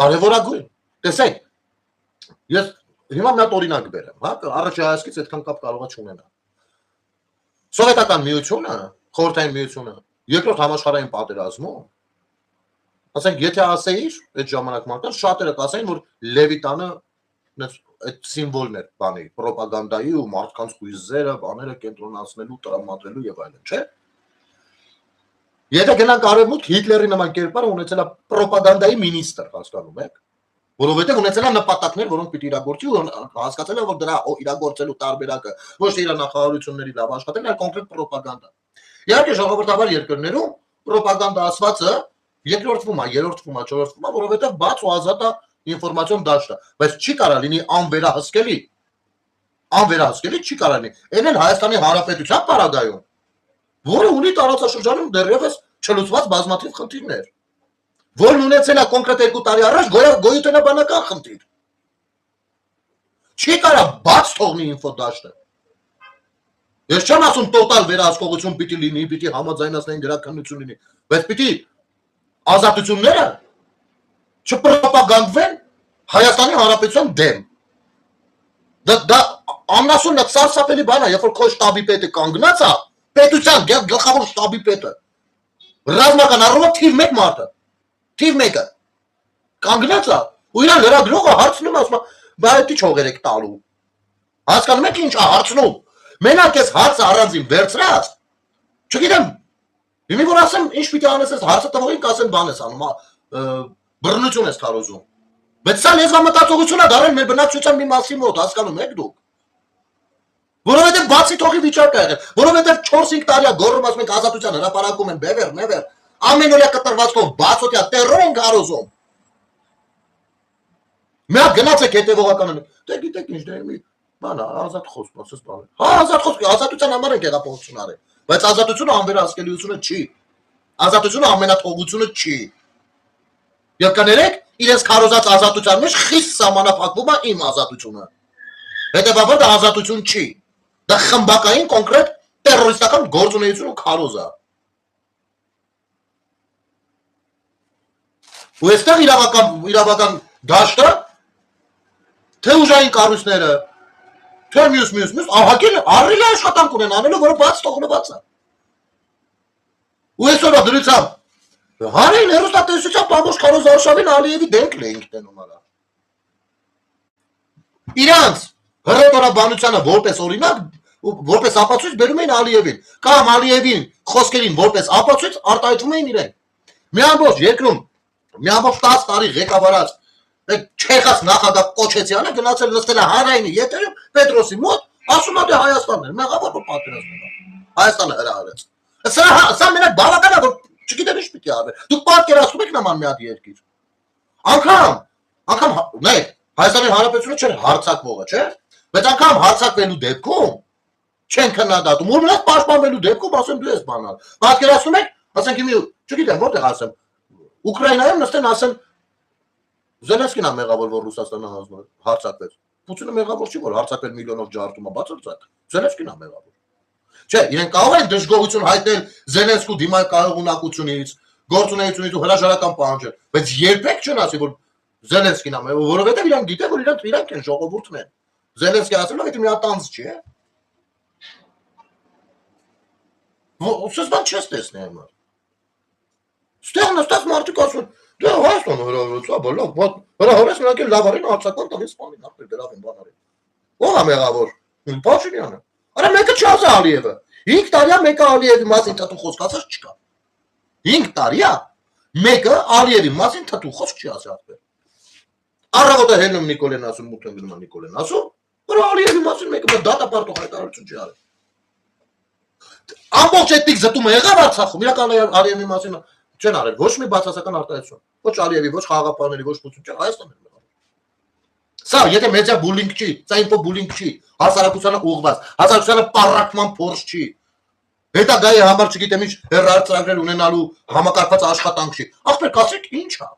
Կարևորագույն։ Տեսեք, ես հիմա մի հատ օրինակ բերեմ, հա, առաջի հայացքից այդքան կապ կարողա չունենա։ Սովետական միությունը, խորհրդային միությունը, երկրորդ համաշխարհային պատերազմում, ասենք, եթե ասեիր այդ ժամանակ մարդկանց, շատերը կասեին, որ Լևիտանը այդ սիմվոլներ բանի, պրոպագանդայի ու մարդկանց հույզերը, բաները կենտրոնացնելու, տրամադրելու եւ այլն, չէ՞։ Եթե գնանք արևմուտք, Հիտլերի նման կերպարը ունեցել է պրոպագանդայի մինիստր, հասկանում եք, որովհետեւ ունեցել է նպատակներ, որոնք պիտի իրագործի ու հասկացել է, որ դրա իրագործելու տարբերակը ոչ թե իր նախարարությունների լավ աշխատելն, այլ կոնկրետ պրոպագանդա։ Իհարկե ժողովրդավար երկրներում պրոպագանդա ասվածը երկրորդվում է, երրորդվում է, չորրորդվում է, որովհետեւ բաց ու ազատ է ինֆորմացիոն դաշտը, բայց չի կարա լինի անվերահսկելի։ Անվերահսկելի չի կարա լինի։ Այն էլ Հայաստանի Հանրապետության պարագայում, որը ունի տարածաշրջանում դեռևս չլուծված բազմաթիվ խնդիրներ, որն ունեցել է կոնկրետ 2 տարի առաջ գոյութենաբանական խնդիր։ Չի կարա բաց թողնի ինֆոդաշտը։ Ես չեմ ասում տոտալ վերահսկողություն պիտի լինի, պիտի համաձայնացնեն գրաքննություն լինի, բայց պիտի ազատությունները չպրոպագանդվեն Հայաստանի Հանրապետության դեմ։ Դա աննասուն սարսափելի բան է, երբ որ քո շտաբի պետը կանգնած է, պետության գլխավոր շտաբի պետը, ռազմական առումով թիվ 1 մարդը, թիվ 1-ը կանգնած է, ու իրան լրագրողը հարցնում ասում, բայց ի՞նչ հողեր եք տալու։ Հասկանում եք ինչ է հարցնում։ Մենակ ես հարցը առանձին վերցրած, չգիտեմ, հիմի որ ասեմ, ինչ պիտի անես ես հարցը տվողին կասեմ բան ես անում, բռնություն ես քարոզում։ Բայց սա լեզվամտածողություն է դարել մեր բնակչության մի մասի մոտ, հասկանում եք դուք։ Որովհետև բացի թողի վիճակը եղել, որովհետև 4-5 տարի է գոռում ասում ենք ազատության հրապարակում են բևեր, նևեր, ամենօրյա կտրվածքով բացօթյա տերոր են քարոզում։ Միակ գնաց եք հետևողականը, դե գիտեք ինչ դե մի բան է, ազատ խոսք, ասես բան է։ Հա, ազատ խոսք, ազատության համար են հեղափոխություն արել, բայց ազատությունը անվերահսկելիությունը չի։ Ազատությունը ամենաթողությունը չի։ Եվ կներեք, իրենց քարոզած ազատության մեջ խիստ սահմանափակվում է իմ ազատությունը։ Հետևաբար դա ազատություն չի։ Դա խմբակային կոնկրետ տերորիստական գործունեություն ու քարոզ է։ Ու այստեղ իրավական դաշտը թե ուժային կառույցները, թե մյուս ահագին առիլ աշխատանք ունեն անելու, որը բաց թողնված է։ Ու այսօր դրությամբ հանրային հեռուստատեսությամբ ամբողջ քարոզ Արշավին Ալիևի դեմքն էինք տենում արա։ Իրանց հռետորաբանությանը որպես օրինակ, որպես ապացույց բերում էին Ալիևին, կամ Ալիևին խոսքերին որպես ապացույց արտահայտվում էին իրեն։ Մի ամբողջ երկրում, մի ամբողջ 10 տարի ղեկավարած Չեխաց նախագահ Կոչեցյանը գնացել նստել է հանրայինի եթերում Պետրոսի մոտ, ասում է դե Հայաստանն է, մեղավոր որ պատերազմն է։ Հայաստանը հրահարեց։ Սա մենակ բավական է, որ չգիտեմ ինչ պիտի արվի։ Դուք պատկերացնում եք նման մի հատ երկիր։ Անգամ նայ Հայաստանի Հանրապետությունը չէ հարցակվողը, չէ՞։ Բայց անգամ հարցակվելու դեպքում չեն քննադատում, ու մնաց պաշտպանվելու դեպքում ասեմ դու ես բանալ։ Պատկերացնում եք, ասենք հիմա չգիտեմ որտեղ ասեմ, Ուկրաինայում նստեն ասեն Զելենսկին է մեղավոր, որ Ռուսաստանը հարցակվեց։ Պուտինը մեղավոր չի, որ հարցակվել միլիոնով ջարդում է, բացարձակ։ Զելենսկին է մեղավոր։ Չէ, իրենք կարող են դժգոհություն հայտնել Զելենսկու դիմակայողունակությունից, գործունեությունից ու հրաժարական պահանջել, բայց երբեք չեն ասի, որ Զելենսկին է մեղավոր, որովհետև իրանք գիտեն, որ իրանք են ժողովուրդն են։ Զելենսկին ասել է, դա մի հատ անձ չի, է։ Ոսես բան չես տեսնի համար։ Ստեղ նստած մարդիկ ասում են Դե Հայաստանը հրավիրեցա, բլոկ, հրավիրեց նրանք էլ լավ արին հարցական տղի սպանին, ապեր գրավին բան արին։ Ո՞վ է մեղավոր։ Փաշինյանը։ Արա մեկը չասա Ալիևը։ 5 տարի է մեկը Ալիևի մասին թաթու խոսք ասած չկա։ 5 տարի է մեկը Ալիևի մասին թաթու խոսք չի ասած ապեր։ Առավոտը հելնում Նիկոլեն ասում, մութն գնում Նիկոլեն ասում, որ Ալիևի մասին մեկը դատապարտող հայտարարություն չի արել։ Ամբողջ էթնիկ զտումը եղավ Արցախում, իրական Ալիևի մասին չեն արել ոչ մի բացասական արտահայտություն, ոչ Ալիևի, ոչ խաղաղապահների, ոչ Պուտին, չէ, Հայաստանն է մեղավոր։ Սա եթե մեդիա բուլինգ չի, սա ինֆո բուլինգ չի, հասարակությանը ուղղված, հասարակությանը պառակտման փորձ չի։ Հետագայի համար չգիտեմ ինչ հեռարձակել ունենալու համակարգված աշխատանք չի։ Ախպեր կասեք ինչ է։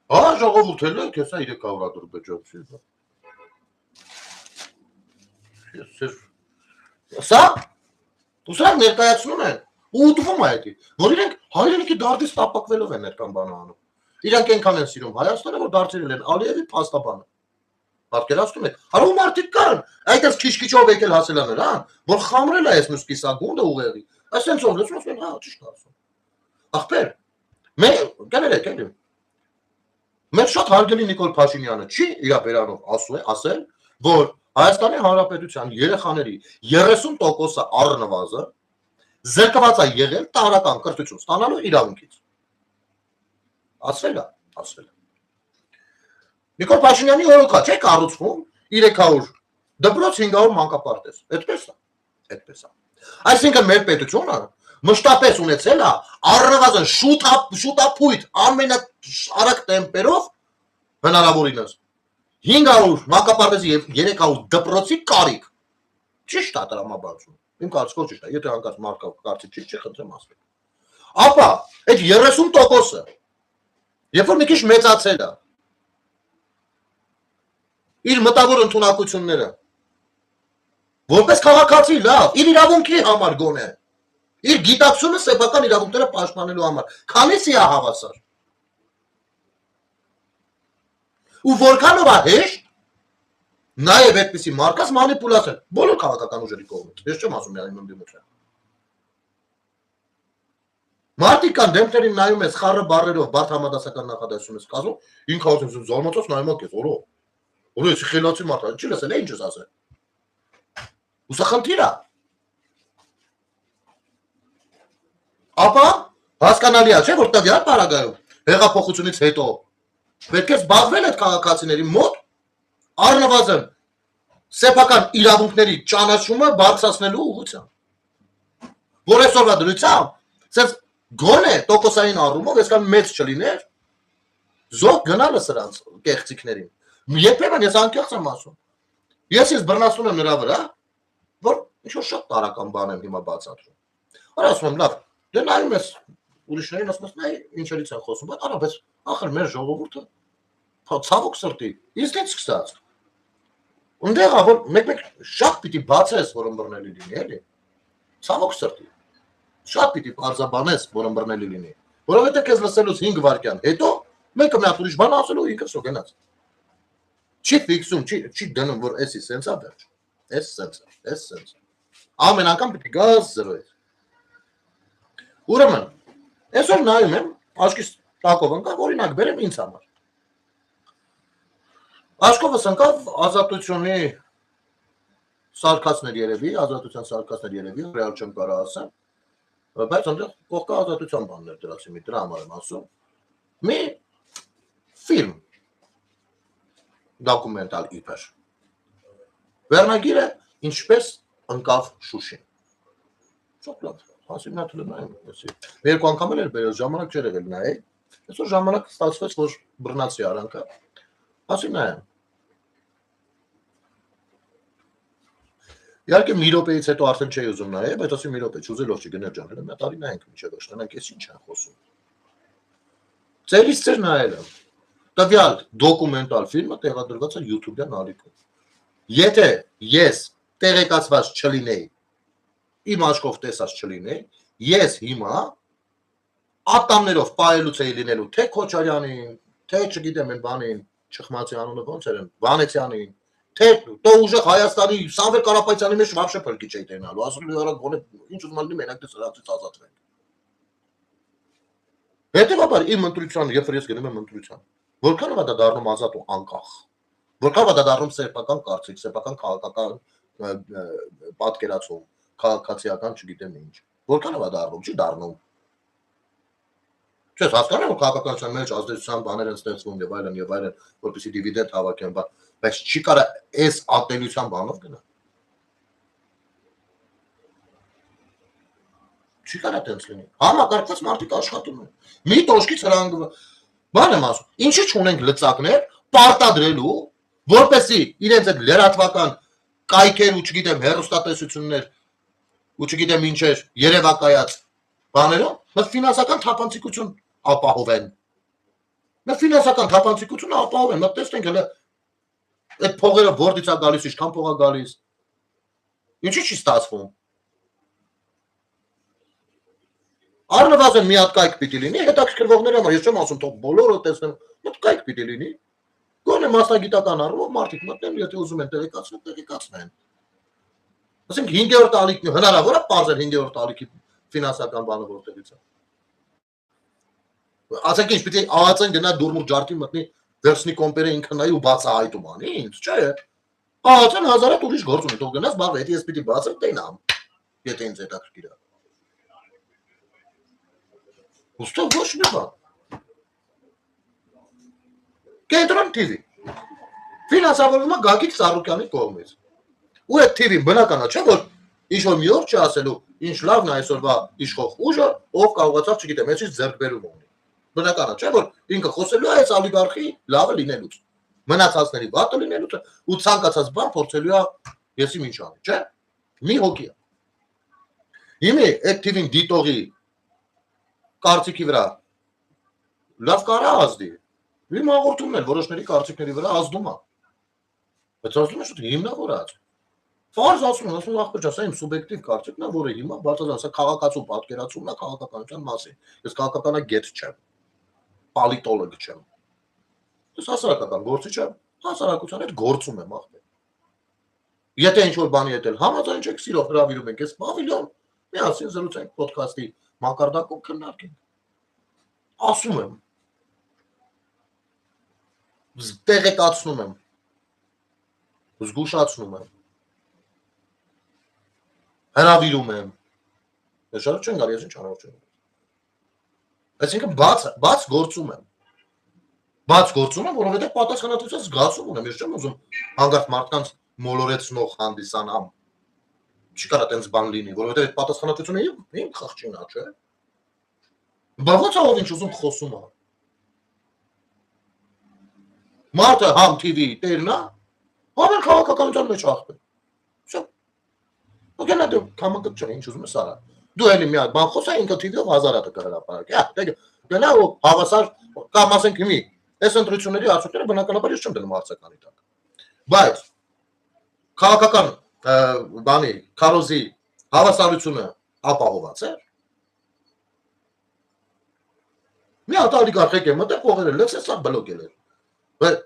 Հա, ժողովուրդ էլ եք, հեսա 300 բջոց չի։ Սա ուսրանք ներկայացնում են ու ուտվում է հետի, որ իրենք հայրենիքի դարձից տապակվելով են ներկան բանը անում։ Իրանք այնքան են սիրում Հայաստանը, որ դարձել են Ալիևի փաստաբանը։ Պատկերացնում եք, հարու մարդիկ կան, այդպես քիչ-քիչով եկել հասել են նրան, որ խամրել է այս մյուս կիսագունդը ուղեղի։ Այսպես ով լսում են, հա, ճիշտ ասում։ Ախպեր, կներեք, էլի։ Մեր շատ հարգելի Նիկոլ Փաշինյանը չի իր բերանով ասել, որ Հայաստանի Հանրապետության երեխաների 30%-ը առնվազն զրկված է եղել տարրական կրթություն ստանալու իրավունքից։ Ասվել է։ Նիկոլ Փաշինյանի օրոքա չէ կառուցվում 300 դպրոց 500 մանկապարտեզ։ Այդպես է։ Այսինքն մեր պետությունը մշտապես ունեցել է առնվազն շուտապույտ ամենաարագ տեմպերով հնարավորինս 500 մանկապարտեզի եւ 300 դպրոցի կարիք։ Ճիշտ է տրամաբանություն։ Իմ կարծիքով ճիշտ է, եթե հանկարծ մարկա կարծիք ճիշտ չի, խնդրեմ ասեք։ Ապա այդ 30%-ը երբ որ մի քիչ մեծացել է իր մտավոր ընդունակությունները որպես քաղաքացի լավ, իր իրավունքի համար գոնե, իր գիտակցությունը սեփական իրավունքները պաշտպանելու համար, քանիսի է հավասար։ Ու որքանով է հեշտ նաև այդպիսի մարկած մանիպուլացիա բոլոր քաղաքական ուժերի կողմից։ Ես չեմ ասում միայն ընդդիմության։ Մարդիկ կան դեմքերին նայում ես խառը բառերով բարդ համադասական նախադասություն ես կազմում, ինքը ասում զարմացած նայում ես օրո։ Օրո ես խելացի մարդ, չի լսել, ինչ ես ասել։ Ուսախնդիր է։ Ապա հասկանալի է, չէ՞ որ տվյալ պարագայում հեղափոխությունից հետո պետք է զբաղվել այդ քաղաքացիների մոտ առնվազն սեփական իրավունքների ճանաչումը բարձրացնելու ուղղությամբ։ Որ այսօրվա դրությամբ, ասես գոնե տոկոսային առումով այսքան մեծ չլիներ, զոհ գնալը սրանց կեղծիքներին։ Երբեմն ես անկեղծ եմ ասում։ Ես բռնացնում եմ նրա վրա, որ ինչ-որ շատ տարական բան եմ հիմա բացատրում։ Արա ասում եմ, լավ, դե նայում ես ուրիշներին ասում ես, նայ ինչերից են խոսում, բայց արա, բայց ախր մեր ժողովուրդը ցավոք սրտի, ինձնից սկսած։ Ունդեղ որ մեկ-մեկ շատ պիտի բացես, որ ըմբռնելի լինի, էլի։ Ցավոք սրտի։ Շատ պիտի բարձաբանես, որ ըմբռնելի լինի։ Որովհետև քեզ լսելուց 5 վայրկյան հետո մեկը մի հատ ուրիշ բան ասելու ինքը սո գնաց։ Չի ֆիքսում, չի դնում, որ էսի սենսա վերջ։ Էս սենսա։ Ամեն անգամ պիտի գազ 0-ից։ Ուրեմն, այսօր նայում եմ, աչքիս տակով ընկավ, օրինակ բերեմ ինձ համար։ Աչքովս ընկավ ազատությունի սարկածներ երևի, ազատության սարկածներ երևի, ռեալ չեմ կարող ասեմ, բայց այնտեղ կողքա ազատության բաններ դրացի մի դրա համար եմ ասում։ Մի ֆիլմ դոկումենտալ իբր։ Վերնագիրը ինչպես ընկավ Շուշին։ Շատ լավ, ասում նա թվում նայում, էսի։ Երկու անգամ էլ բերել ժամանակ չէր եղել նայել։ Այսօր ժամանակ ստացվեց, որ բռնացի արանքը։ Ասի նայեմ։ Իհարկե մի րոպեից հետո արդեն չէի ուզում նայել, բայց ասի մի րոպե, չուզելով չգներ ջանել, մի տարի նայենք ինչեւ աշտանանք, էս ինչ են խոսում։ Ծերից ծեր նայել եմ։ Տվյալ դոկումենտալ ֆիլմը տեղադրված է YouTube-յան ալիքում։ Եթե ես տեղեկացված չլինեի, իմ աչքով տեսած չլինեի, ես հիմա ատամներով պայելուց էի լինելու թե Քոչարյանին, թե չգիտեմ այն բանին, Չխմացի անունը ոնց էր, Վանեցյանին, թե то уже Հայաստանի Սամվել Կարապետյանի մեջ вообще փրկիչ էի տենալու, ասում եմ արա գոնե ինչ ուզում ալի մենակ դե սրանցից ազատվենք։ Հետևաբար իմ ընտրության, երբ որ ես գնում եմ ընտրության, որքանով է դա դառնում ազատ ու անկախ, որքանով է դա դառնում սեփական կարծիք, սեփական քաղաքական պատկերացում, քաղաքացիական չգիտեմ ինչ, որքանով է դառնում, չի դառնում։ Չես հասկանում, որ քաղաքականության մեջ ազդեցության բաներ են ստեղծվում եւ այլն, որպեսզի դիվիդենդ հավաքեն, բայց չի կարա այս ատելության բանով գնա։ Չի կարա տենց լինի։ Համակարգված մարդիկ աշխատում են։ Մի տոշկից հրանգված։ Բան եմ ասում, ինչի՞ չունենք լծակներ պարտադրելու, որպեսզի իրենց այդ լրատվական կայքեր ու չգիտեմ հերոստատեսություններ ու չգիտեմ ինչեր երևակայած բաներով, բայց ֆինանսական թափանցիկություն ապահովեն։ Նա ֆինանսական թափանցիկությունը ապահովեն, նա տեսնենք հələ այդ փողերը որտից է գալիս, ինչքան փող է գալիս։ Ինչի՞ չի ստացվում։ Առնվազն մի հատ կայք պիտի լինի, հետաքրքրվողների համար, ես չեմ ասում թող բոլորը տեսնեն, մոտ կայք պիտի լինի։ Գոնե մասնագիտական առումով մարդիկ մտնեն, եթե ուզում են տեղեկացնեն։ Ասենք 5-րդ ալիքն հնարավոր է բարձր 5-րդ ալիքի ֆինանսական բանը որտեղից է։ Ասենք ինչ պիտի ԱԱՑ-ն գնա դուրմուր ջարդի մտնի, վերցնի կոմպերը ինքը նայի ու բացահայտում անի, ինչ չէ։ ԱԱՑ-ն հազարատ ուրիշ գործ ունի, թող գնաս բաղ, եթե ես պիտի բացեմ, տենամ, եթե ինձ հետաքրքիր է։ Ոստով ոչ մի բան։ Կենտրոն TV։ Ֆինանսավորվում է Գագիկ Ծառուկյանի կողմից։ Ու այդ TV-ն բնականա չէ, որ ինչ-որ մի օր չի ասելու, ինչ լավն է այսօրվա իշխող ուժը, ով կարողացավ, չգիտեմ, այսից ձեռքբերում ունի։ Բնականա չէ, որ ինքը խոսելու է այս օլիգարխի լավը լինելուց։ մնացածների վատը լինելու ու ցանկացած բան փորձելու է եսի ինչ անի, չէ՞։ Մի հոգի է։ Հիմա այդ թիվին դիտողի կարծիքի վրա լավ կարա ազդի։ Իմ հաղորդումն էլ որոշների կարծիքների վրա ազդում է։ Բայց ասում եմ, что հիմնավորած։ Ֆարզ ասում եմ, ախպեր, սա իմ սուբյեկտիվ կարծիքն է, որը հիմա բարձրացած է քաղաքացու պատկերացումն է քաղաքականության մասին։ Ես քաղաքականագետ չեմ։ Պոլիտոլոգ չեմ։ Ես հասարակական գործիչ եմ, հասարակության հետ գործում եմ ախպեր։ Եթե ինչ-որ բանի հետ էլ համաձայն չեք, սիրով հրավիրում ենք այս պավիլյոն, միասին զրուցենք ոդքասթի մակարդակում քննարկենք։ Ասում եմ։ Տեղեկացնում եմ։ Զգուշացնում եմ։ Հրավիրում եմ։ Ես շատ չեմ գալի, ես ինչ անող չեմ։ Այսինքն բաց գործում եմ։ Բաց գործում եմ, որովհետև պատասխանատվության զգացում ունեմ, ես չեմ ուզում հանգարտ մարդկանց մոլորեցնող հանդիսանամ։ Չի կարա տենց բան լինի, որովհետև այդ պատասխանատվությունը իմ խղճին է, չէ՞։ Բա ո՞նց ով ինչ ուզում խոսում է։ Մարդը համ TV տերն է, համ էլ քաղաքականության մեջ ախպեր։ Всё։ Ոգենա դու կամակդ չէ, ինչ ուզում ես արա։ Դու էլի մի հատ բան խոսա, ինքը TV-ով 1000 հատ կհրապարակի։ Գնա ու հավասար կամ ասենք հիմի, այս ընտրությունների արդյունքները բնականաբար ես չեմ դնում հարցականի տակ։ Բայց քաղաքական բանի, քարոզի հավասարությունը ապահոված է։ Մի հատ ալիգարխիկ է մտել փողերը լցեց, սա բլոկել է։ Բայց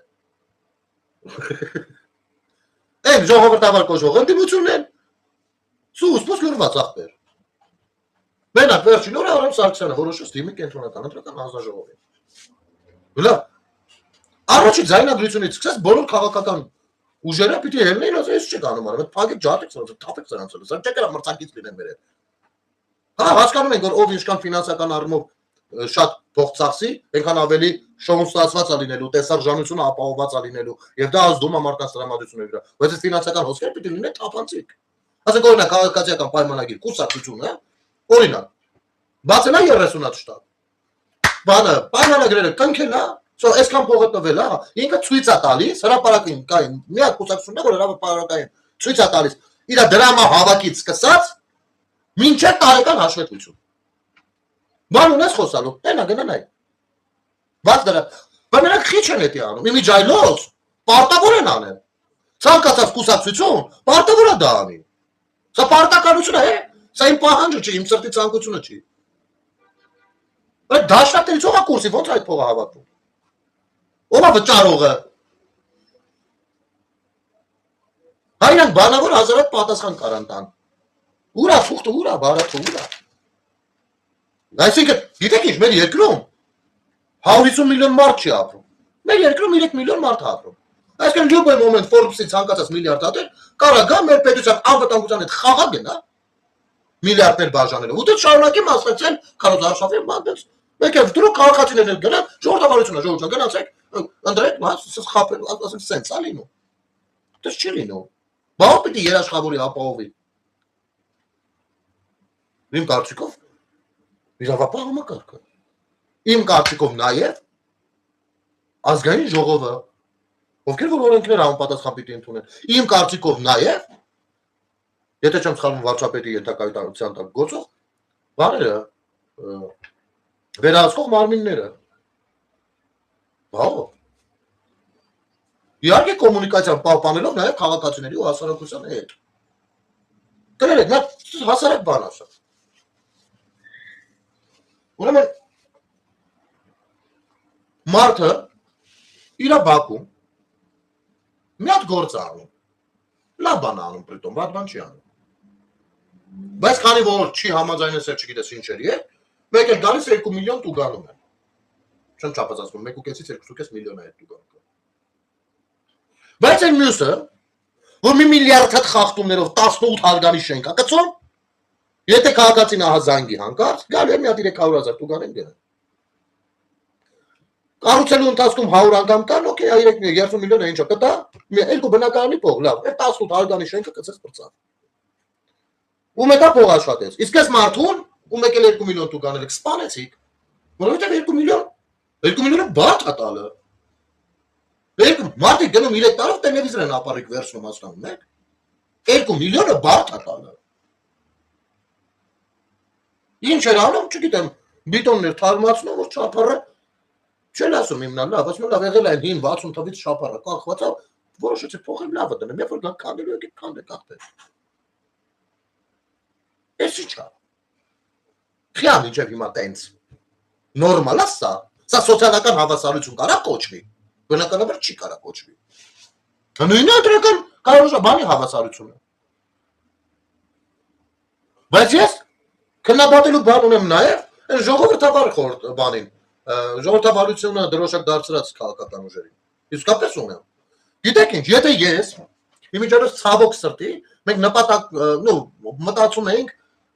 Այն ժողովրդավար կոչվող ընդդիմությունն են սուս լուրված ախպեր։ Մենակ վերջին օրը Արամ Սարգսյանը որոշեց դիմի կենտրոնական ընտրական հանձնաժողովին։ Լավ։ Առաջի ձայնագրությունից սկսած բոլոր քաղաքական ուժերը պիտի ելնեին, ասես ես չեք անում արդ, փակեք ջատեք սրանց, թափեք սրանց, սա չեք կարա մրցակից լինեն մեր հետ։ Հա, հասկանում ենք, որ ով ինչքան ֆինանսական առումով շատ փող ծախսի, այնքան ավելի շոուն ստացված է լինելու, տեսարժանությունը ապահովված է լինելու, եւ դա ազդում է մարդկանց տրամադրությունների վրա։ Բայց այս ֆինանսական հոսքերը պիտի լինեն թափանցիկ։ Ասենք օրինակ քաղաքացիական պայմանագիր, կուսակցություն, հա, օրինակ, բացել է 30-ած շտաբ։ Բանը պայմանագրերը կնքել է, սա այսքան փողը տվել է, ինքը ցույց է տալիս, հրապարակային կային, մի հատ կուսակցությունն է, որ հրապարակային ցույց է տալիս, իր դրամա հավաքից սկսած մինչև տարեկան հաշվետվություն։ Բան ունես խոսալու, տենա գնա նայ։ Բայց դրա, բայց նրանք քիչ են էտի անում, իմիջայլոց, պարտավոր են անել։ Ցանկացած կուսակցություն, պարտավոր է դա անի։ Սա պարտականություն է, սա իմ պահանջը չի, իմ սրտի ցանկությունը չի։ Բայց դաշնակցությունից ո՞վ է կուրսի, ո՞նց այդ փողը հավաքում։ Ո՞վ է վճարողը։ Հայրան բանավոր հազարատ պատասխան կարան տան։ Ուրա թուղթը, ուրա բարաթը, ուրա։ Այսինքն, գիտեք ինչ, մեր երկրում 150 միլիոն մարդ չի ապրում։ Մեր երկրում 3 միլիոն մարդ ապրում։ Այսինքն, լյուբոյ մոմենտ Forbes-ի ցանկացած միլիարդատեր կարող գա մեր պետության անվտանգության հետ խաղա գնա միլիարդներ բաժանելով։ Ու դե շարունակի մասնակցել քարոզարշավի բանդից։ Մեկ է դրու քաղաքացիներն էլ գնան, ժողովրդավարությունը ժողովուրդ գնացեք, ընտրեք, մաս խափել, ասենք սենց է լինում։ Դա չի լինում։ Բա ո՞վ պիտի երաշխավորի ապահովի։ Իմ կարծիքով իրավապահ համակարգը։ Իմ կարծիքով նաև ազգային ժողովը, ովքեր որ օրենքներ համապատասխան պիտի ընդունեն։ Իմ կարծիքով նաև, եթե չեմ սխալվում վարչապետի ենթակայության տակ գործող, բաները վերահսկող մարմինները։ Բա իհարկե կոմունիկացիան պահպանելով նաև քաղաքացիների ու հասարակության հետ։ Դերեք, նա հասարակ բան ասա։ Ուրեմն մարդը իր բակում մի հատ գործ անում, լավ բան անում, պրիտոմ, վատ բան չի անում։ Բայց քանի որ չի համաձայնեցել, չգիտես ինչերի հետ, մեկ էլ գալիս 2 միլիոն տուգանում է։ Չեմ չափազանցնում, 1.5-ից 2.5 միլիոն է այդ տուգանը։ Բայց այն մյուսը, որ մի միլիարդ հատ խախտումներով 18 հարգանի շենք է կծում, եթե քաղաքացին ահազանգի հանկարծ, գալու է մի հատ 300,000 տուգանեն գնա։ Կառուցելու ընթացքում 100 անգամ կան, օքեյ, 30 միլիոնը ինչա կտա, երկու բնակարանի փող, լավ, այդ 18 հարգանի շենքը կծեց բրծավ։ Ու մեկա փող աշխատեց։ Իսկ այս մարդուն, ու մեկ էլ 2 միլիոն տուգանել եք, սպանեցիք, որովհետև 2 միլիոնը բարդ է տալը։ Մարդիկ գնում 3 տարով տելևիզոր են ապարիկ վերցնում հասկանում եք։ 2 միլիոնը բարդ է տալը։ Ինչ էր անում, չգիտեմ, բիտոններ թարմացնում, որ չափառը չել ասում իմ լավ, բայց լավ եղել այն 60 թվից շապարը կախվածավ, որոշեցի փոխել լավը դնեմ, երբ որ գա քանդելու եկեք քանդեք ախպեր։ Էս ի՞նչ է։ Խիա միջև հիմա տենց։ Նորմալ է սա։ Սա սոցիալական հավասարություն կարա կոչվի։ Բնականաբար չի կարա կոչվի։ Նույնն է դրական կարող է բանի հավասարությունը։ Բայց ես քննադատելու բան ունեմ նաև ժողովրդավար խորտ բանին, ժողովրդավարությունը դրոշակ դարձրած քաղաքական ուժերին։ Իսկապես ունեմ։ Գիտեք ինչ, եթե ես իմիջիայլոց ցավոք սրտի, մենք նպատակ, մտածում էինք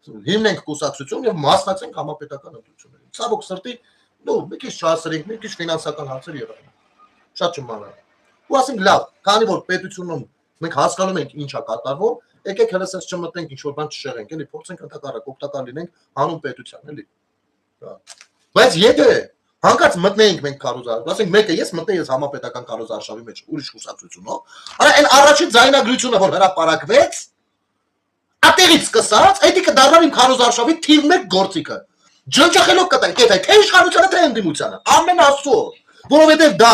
հիմնենք կուսակցություն եւ մասնակցենք համապետական ընտրություններին։ Ցավոք սրտի, մի քիչ չհասրենք, մի քիչ ֆինանսական հարցեր եղան։ Շատ չմանալ։ Ու ասենք լավ, քանի որ պետությունում մենք հասկանում ենք ինչ է կատարվում, եկեք հենց այս չմտնենք ինչ որ բան չշեղենք, էլի փորձենք ընդհակառակ օգտակար լինենք հանուն պետության, էլի։ Բայց եթե հանկարծ մտնենք մենք կառույցը, ասենք մեկը ես մտնեի ես համապետական կառույցարշավի մեջ ուրիշ կուսակցությունով, արա այն առաջին ձայնագրությունը որ հրապարակվեց, ատեղից սկսած, դա կդառնար իմ կառույցարշավի թիվ 1 գործիքը։ Ջնջախելով կտանք, թե իշխանությանը, թե ընդդիմությանը, ամեն աստծո, որովհետև դա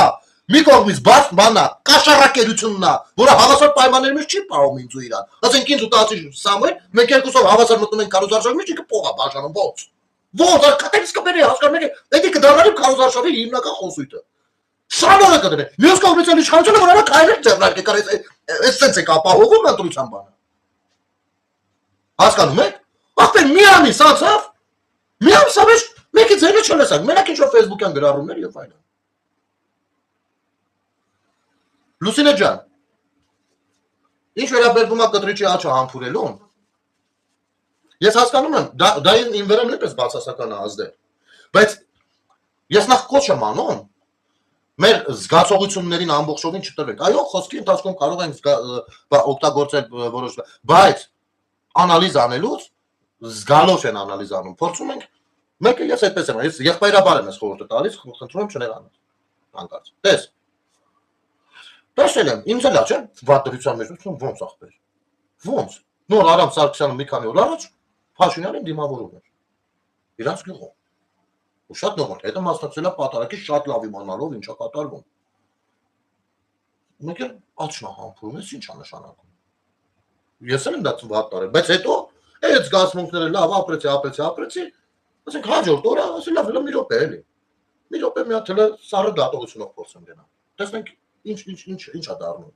մի կողմից բաց բանա, կաշառակերությունն է, որը հավասար պայմանների մեջ չի պահում ինձ ու իրան։ Ասենք ինձ ու տասի Սամվել, մենք երկուսով հավասար մտնում ենք կառույցարշավի մեջ, ինքը փող է բաժանում, ո՞նց։ Ո՞նց, արտաքից կբերի, հասկանում եք, դա կդառնալի կառույցարշավի հիմնական խոսույթը։ Շանորը կդնի։ Մյուս կողմից էլ իշխանությունը որ արա քայլեր ձեռնարկի, կար էսենց է ապահովում ընտրության բանը։ Հասկանում եք։ Ախպեր մի ամիս անցավ, մի ամիս ավեջ մեկի ձայնը չլսանք, մենակ ինչ-որ Facebook-յան գրառումներ եւ այլն։ Լուսինե ջան, ինչ վերաբերվում է կտրիչի աչը համբուրելուն, ես հասկանում եմ, դա իմ վրա նույնպես բացասական է ազդել, բայց ես նախ կոչ եմ անում, մեր զգացողություններին ամբողջովին չտրվենք, այո, խոսքի ընթացքում կարող ենք օգտագործել որոշ, բայց անալիզ անելուց զգալով են անալիզ անում, փորձում ենք, մեկը ես այդպես եմ, ես եղբայրաբար եմ ես խորհուրդ տալիս, խնդրում եմ չներանալ, հանկարծ, տես, տեսել եմ, ինձ էլ չէ, վատ դրության մեջ, ոնց ախպեր, ոնց, նոր Արամ Սարգսյանը մի քանի օր առաջ Փաշինյանին դիմավորում էր, իրանց գյուղում, ու շատ նորմալ, հետը մասնակցել է պատարակի շատ լավ իմանալով ինչա կատարվում, մեկ էլ աչն է համբուրում, ես ինչ է նշանակում, ես էլ եմ դա վատ տարել, բայց հետո այդ զգացմունքները լավ ապրեցի, ասենք հաջորդ օրը, ասել լավ, մի րոպե էլի, մի րոպե մի հատ հələ սառը դատողությունով փորձեմ գնալ, տեսնենք ինչ է դառնում։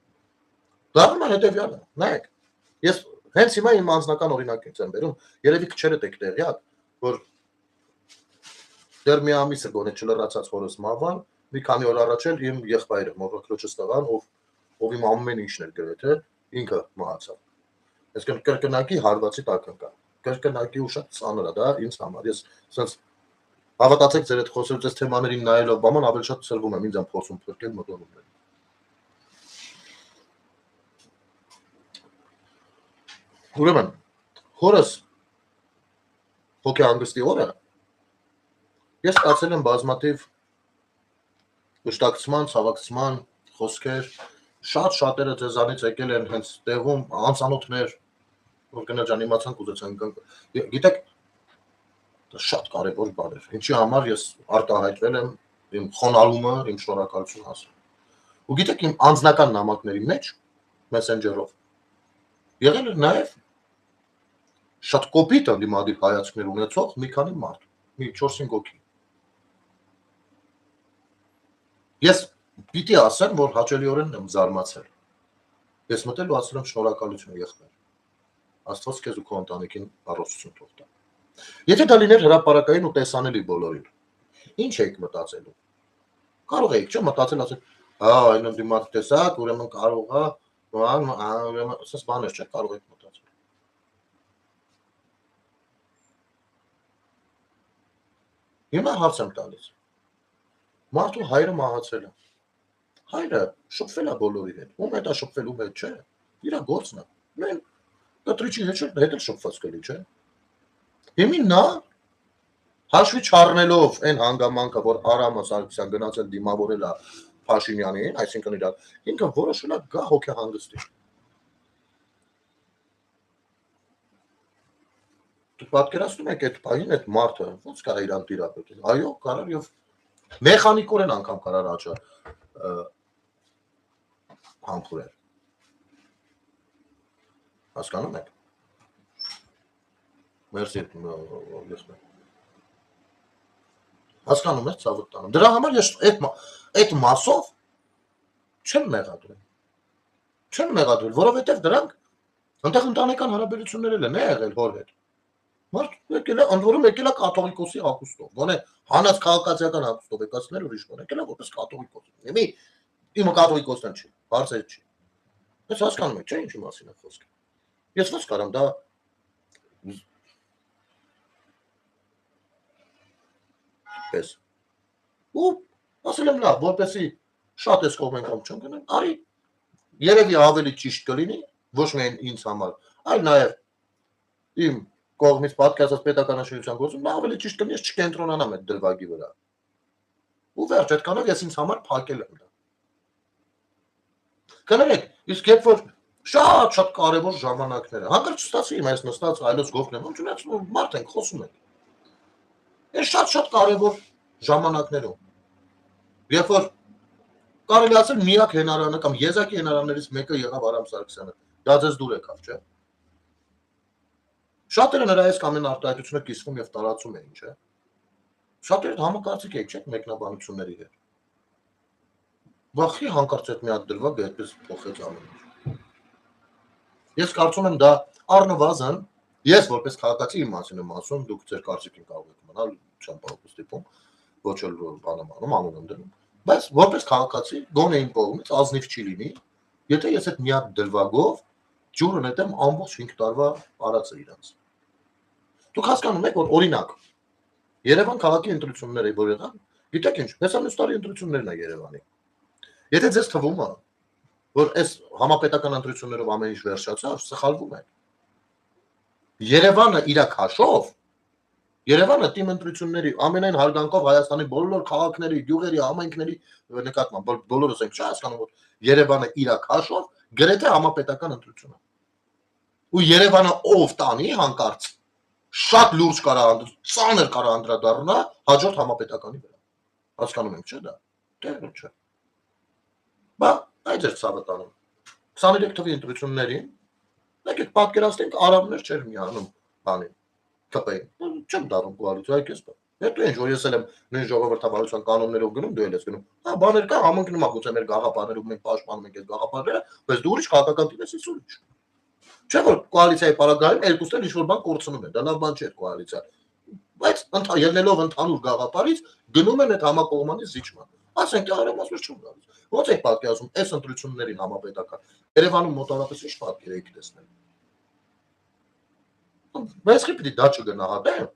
Դառնում է հետևյալը, նայեք, ես հենց հիմա իմ անձնական օրինակից եմ բերում, երևի քչերդ եք տեղյակ, որ դեռ մի ամիս է գոնե չլրացած հորս մահվան, մի քանի օր առաջ էլ իմ եղբայրը, մորաքրոջս տղան, ով իմ ամեն ինչն էր գրեթե, ինքը մահացավ։ Այսինքն կրկնակի հարվածի տակ ընկա։ Կրկնակի ու շատ ծանր է դա ինձ համար։ Ես ասած հավատացեք ձեր այդ խոսելուց այս թեմաներին նայելով բաման ավելի շատ ծրվում եմ ինձ am փորձում փրկել մտորումներ։ Ուրեմն, հորս հոգեհանգստի օրը ես ստացել եմ բազմաթիվ վշտակցման, ցավակցման խոսքեր, շատերը ձեզանից եկել են հենց տեղում անծանոթներ, որ գնա ջան իմացանք ուզեցանք գիտեք դա շատ կարևոր բան էր ինչի համար ես արտահայտվել եմ իմ խոնալումը իմ շնորհակալություն ասել ու գիտեք իմ անձնական նամակների մեջ մեսենջերով եղել է նաև շատ կոպիտ ընդդիմադիր հայացքներ ունեցող մի քանի մարդ մի 4-5 հոգի ես պիտի ասեմ որ հաճելիորեն եմ զարմացել ես մտել ու ասել եմ շնորհակալություն եղբայր Աստված քեզ ու քո ընտանիքին առողջություն թող տա։ Եթե դա լիներ հրապարակային ու տեսանելի բոլորին, ինչ եք մտածելու։ Կարող եք, չէ՞, մտածել ասել, հա, այն ընդդիմաց տեսակ, ուրեմն կարող է, ուրեմն ասես բաներ չէ, կարող եք մտածել։ Հիմա հարց եմ տալիս։ Մարդու հայրը մահացել է։ Հայրը շփվել է բոլորի հետ։ Ում հետ է շփվել, ում հետ չէ։ Իրա գործն է։ Մենք կտրիչի հետ էլ շփված կլի, չէ։ Հիմին նա հաշվի չառնելով այն հանգամանքը, որ Արամը Սարգսյան գնացել դիմավորել է Փաշինյանին, այսինքն իր ինքը որոշել է գա հոգեհանգստի։ Դուք պատկերացնում եք այդ բանին այդ մարդը ոնց կարա իրան տիրապետել։ Այո, կարար եւ մեխանիկորեն անգամ կարար աճը համբուրել։ Հասկանում եք։ Մերսի եղբայր։ Հասկանում եք ցավը տանում։ Դրա համար ես այդ մասով չեմ մեղադրել։ Չեմ մեղադրել, որովհետեւ դրանք այնտեղ ընտանեկան հարաբերություններ են եղել հոր հետ։ Մարդ եկել է, ընդ որում եկել է կաթողիկոսի հագուստով, գոնե հանած քաղաքացիական հագուստով եկածներ ուրիշ բան, եկել է որպես կաթողիկոս։ Իմի իմը կաթողիկոսն չի, բարձր չի։ Ես հասկանում եմ, չէ՞ ինչի մասին է խոսքը։ Ես ոնց կարամ դա պես։ Ու ասել եմ լավ, որպեսի շատ էս կողմեն կամ չեմ գնամ, արի երևի ավելի ճիշտ կլինի, ոչ միայն ինձ համար, այլ նաև իմ կողմից պատկասած պետականաշինության գործում ավելի ճիշտ կլինի, ես չկենտրոնանամ այդ դրվագի վրա։ Ու վերջ, այդքանով ես ինձ համար փակել եմ դա։ Կներեք, իսկ երբ որ շատ կարևոր ժամանակները, հանկարծ ստացի իմ այս նստած այլոց գովքն եմ, չունեցնում մարդ ենք խոսում ենք։ Այս շատ կարևոր ժամանակներում, երբ որ կարելի ասել միակ հենարանը կամ եզակի հենարաններից մեկը եղավ Արամ Սարգսյանը, դա ձեզ դուր եկավ, չէ՞։ Շատերը նրա այս կամ այն արտահայտությունը կիսվում եւ տարածում էին, չէ՞։ Շատերը համակարծիք եք, չէ՞, մեկնաբանությունների հետ։ Վախի հանկարծ այդ մի հատ դրվագը այդպես փոխեց ամեն ինչ։ Ես կարծում եմ դա առնվազն, ես որպես քաղաքացի իմ մասին եմ ասում, դուք ձեր կարծիքին կարող եք մնալ, չեմ կարող ստիպում, ոչ էլ բանանում, անուն եմ դնում, բայց որպես քաղաքացի գոնե իմ կողմից ազնիվ չի լինի, եթե ես այդ մի հատ դրվագով ջուրը նետեմ ամբողջ 5 տարվա արածը իրանց։ Դուք հասկանում եք, որ օրինակ Երևան քաղաքի ընտրությունները որ եղան, գիտեք ինչ, հեսամյուս տարի ընտրություններն է Երևանի։ Եթե ձեզ թվում է, որ այս համապետական ընտրություններով ամեն ինչ վերջացավ, սխալվում եք։ Երևանը իր քաշով, Երևանը թիմ ընտրությունների ամենայն հարգանքով Հայաստանի բոլոր քաղաքների, գյուղերի, համայնքների նկատմամբ բոլորս ենք չհասկանում, որ Երևանը իր քաշով գրեթե համապետական ընտրություն է։ Ու Երևանը ով տանի հանկարծ շատ լուրջ կարա ծանր կարա անդրադառնա հաջորդ համապետականի վրա։ Հասկանում ենք, չէ՞ դա։ Դե չէ։ Բա այդ էր ցավը տանում։ 23 թվականի ընտրություններին եկեք պատկերացնենք Արամներ չէր միանում բանին ԿՊ-ին։ Չեմ դառնում կոալիցիա, այդպես բա։ Հետո ինչ որ ես էլ եմ նույն ժողովրդավարության կանոններով գնում, դու էլ ես գնում։ Հա բաներ կա, համընկնում ա գուցե մեր գաղափարներով մենք պաշտպանում ենք այդ գաղափարները, բայց դու ուրիշ քաղաքական տիպ ես ուրիշ։ Չէ՞ որ կոալիցիայի պարագայում երկուսն էլ ինչ որ բան կորցնում են, դա լավ բան չէ կոալիցիա։ Բայց ելնելով ընդհանուր գաղափարից գնում են այդ համակողմանի զիջման։ Ասենք արամասը չում գալիս։ Ո՞նց է պատկերացում այս ընտրություններին համապետական։ Երևանում մոտավորապես ինչ պատկեր եք տեսնել։ Բայց խիպի դա չգնահատեմ։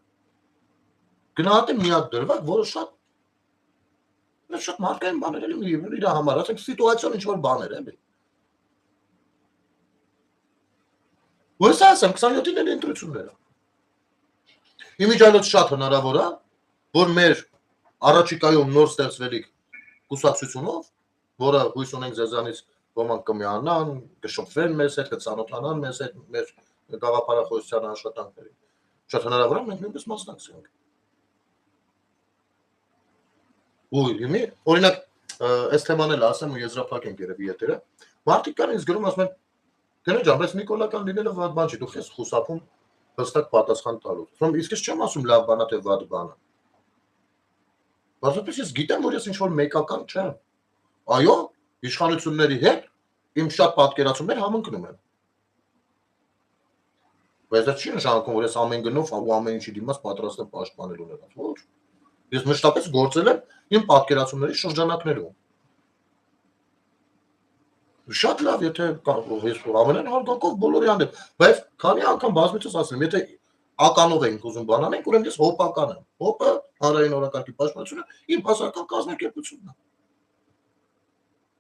Գնահատեմ մի հատ դրվագ, որը շատ մարդկային բաներ էլի իր համար, ասենք սիտուացիոն ինչ որ բաներ էլի։ Ո՞նց ասեմ 27-ին էլ ընտրությունները։ Իմիջիայլոց շատ հնարավոր է, որ մեր առաջիկայում նոր ստեղծվելիք կուսակցությունով, որը հույս ունենք ձեզանից ոմանք կմիանան, կշփվեն մեզ հետ, կծանոթանան մեզ հետ, մեր գաղափարախոսության աշխատանքներին։ Շատ հնարավոր է մենք նույնպես մասնակցենք։ Ու իմի, օրինակ, այս թեման էլ ասեմ ու եզրափակենք երևի եթերը։ Մարդիկ կան ինձ գրում ասում են, գնա ջան, բայց նիկոլական լինելը վատ բան չի, դու քեզ խուսափում հստակ պատասխան տալու։ Իսկ ես չեմ ասում լավ բան է թե վատ բան է։ Բացապես ես գիտեմ, որ ես ինչ-որ մեկական չեմ։ Այո, իշխանությունների հետ իմ շատ պատկերացումներ համընկնում են։ Բայց դա չի նշանակում, որ ես ամեն գնով ու ամեն ինչի դիմաց պատրաստ եմ պաշտպանելու նրանց։ Ոչ։ Ես մշտապես գործել եմ իմ պատկերացումների շրջանակներում։ Շատ լավ, եթե ես ամենայն հարգանքով բոլորի հանդեպ, բայց քանի անգամ բազմիցս ասեմ, եթե ականով ենք ուզում բան անենք, ուրեմն ես հոպական եմ։ Հոպը հանրային օրակարգի պաշտպանությունը իմ հասարակական կազմակերպությունն է։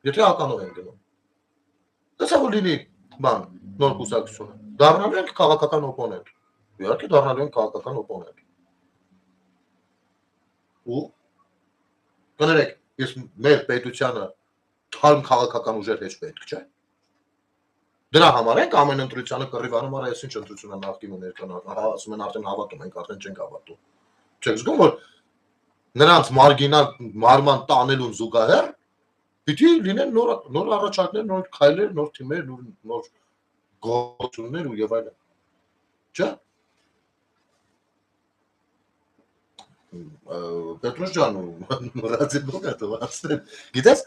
Եթե ականով ենք գնում։ Դասա որ լինի բան, նոր կուսակցությունը։ Դառնալու ենք քաղաքական օպոնենտ։ Իհարկե դառնալու ենք քաղաքական օպոնենտ։ Ու կներեք, ես մեր պետությանը թարմ քաղաքական ուժեր հեչ պետք չէ։ Դրա համար ենք ամեն ընտրությանը կռիվանում, արա ես ինչ ընտրություն է նախկին ու ներկան, ասում են արդեն հավատում ենք, արդեն չենք հավատում։ Չեք զգում, որ նրանց մարգինալ մարման տանելուն զուգահեռ պիտի լինեն նոր առաջարկներ, նոր քայլեր, նոր թիմեր, նոր գործուններ ու եւ այլն։ Չէ՞։ Պետրոս ջան, ռադիո դոկատովացնեմ։ Գիտես,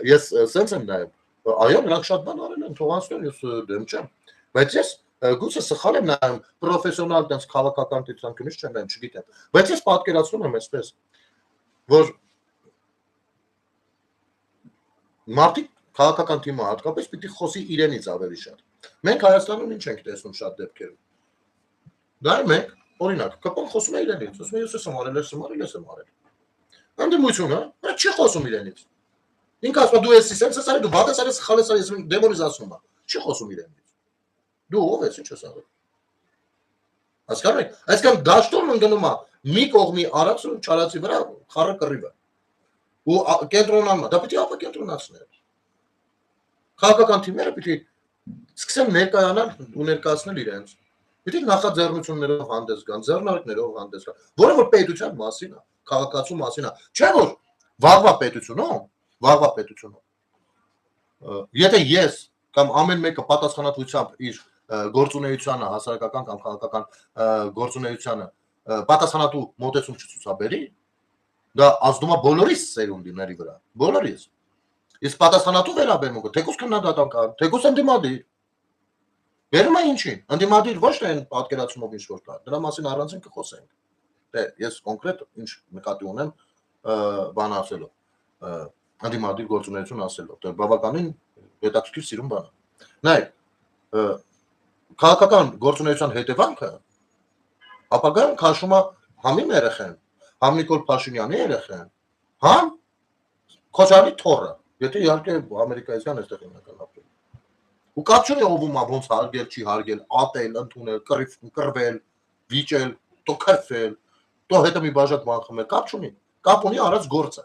ես սենց եմ նայում։ Այո, նրանք շատ բան արել են, թողանցել ես դեմ չեմ։ Բայց ես գուցե սխալ եմ նայում, պրոֆեսիոնալ տենց քաղաքական տեսանկյունից չեմ նայում, չգիտեմ։ Բայց ես պատկերացնում եմ այսպես, որ մարդիկ քաղաքական թիմը հատկապես պիտի խոսի իրենից ավելի շատ։ Մենք Հայաստանում ինչ ենք տեսնում շատ դեպքերում։ Դա մենք, օրինակ, կապան խոսում է իրենից, ասում է ես եմ արել, ես եմ արել։ Անդիմությունը, նա չի խոսում իրենից։ Ինքը ասում է դու ես սենց ես արել, դու վատ ես արել, սխալ ես արել, ես դեմոնիզացնում եմ։ Չի խոսում իրենից։ Դու ով ես, ինչ ես արել։ Հասկանում եք, այսինքն դաշտում ընկնում է մի կողմի արածը ու չարածի վրա խառը կռիվը։ Ու կենտրոնանա, դա պիտի ապա կենտրոնացնել։ Քաղաքական թիմերը պիտի սկսեն ներկայանալ ու ներկայացնել իրենց։ Պիտի նախաձեռնություններով հանդես գան, ձեռնարկներով հանդես գան, որը որ պետության մասին է, քաղաքացու մասին է, չէ՞ որ վաղվա պետությունում։ Եթե ես կամ ամեն մեկը պատասխանատվությամբ իր գործունեությանը, հասարակական կամ քաղաքական գործունեությանը պատասխանատու մոտեցում չցուցաբերի, դա ազդում է բոլորիս սերունդիների վրա, բոլորիս։ Իսկ պատասխանատու վերաբերմունքը, թեկուզ քննադատական կան, թեկուզ ընդդիմադիր։ Վերում է ինչին, ընդդիմադիր ոչ թե այն պատկերացումով ինչ որ կա, դրա մասին առանցին կխոսենք։ Դե ես կոնկրետ ինչ նկատի ունեմ բան ասելով, ընդդիմադիր գործունեություն ասելով, դա բավականին հետաքրքիր սիրուն բան է։ Նայեք, քաղաքական գործունեության հետևանքը ապագայում քաշում է համ իմ երեխեն, համ Նիկոլ Փաշինյանի երեխեն, համ Քոչարի թոռը, եթե իհարկե ամերիկայից կան այստեղ հիմնական ապրել։ Ու կապ չունի ով ում ոնց հարգել, չի հարգել, ատել, ընդունել, կռվել, վիճել, տո քրֆել, տո հետո մի բաժակ բան խմել, կապ չունի։ Կապ ունի արած գործը։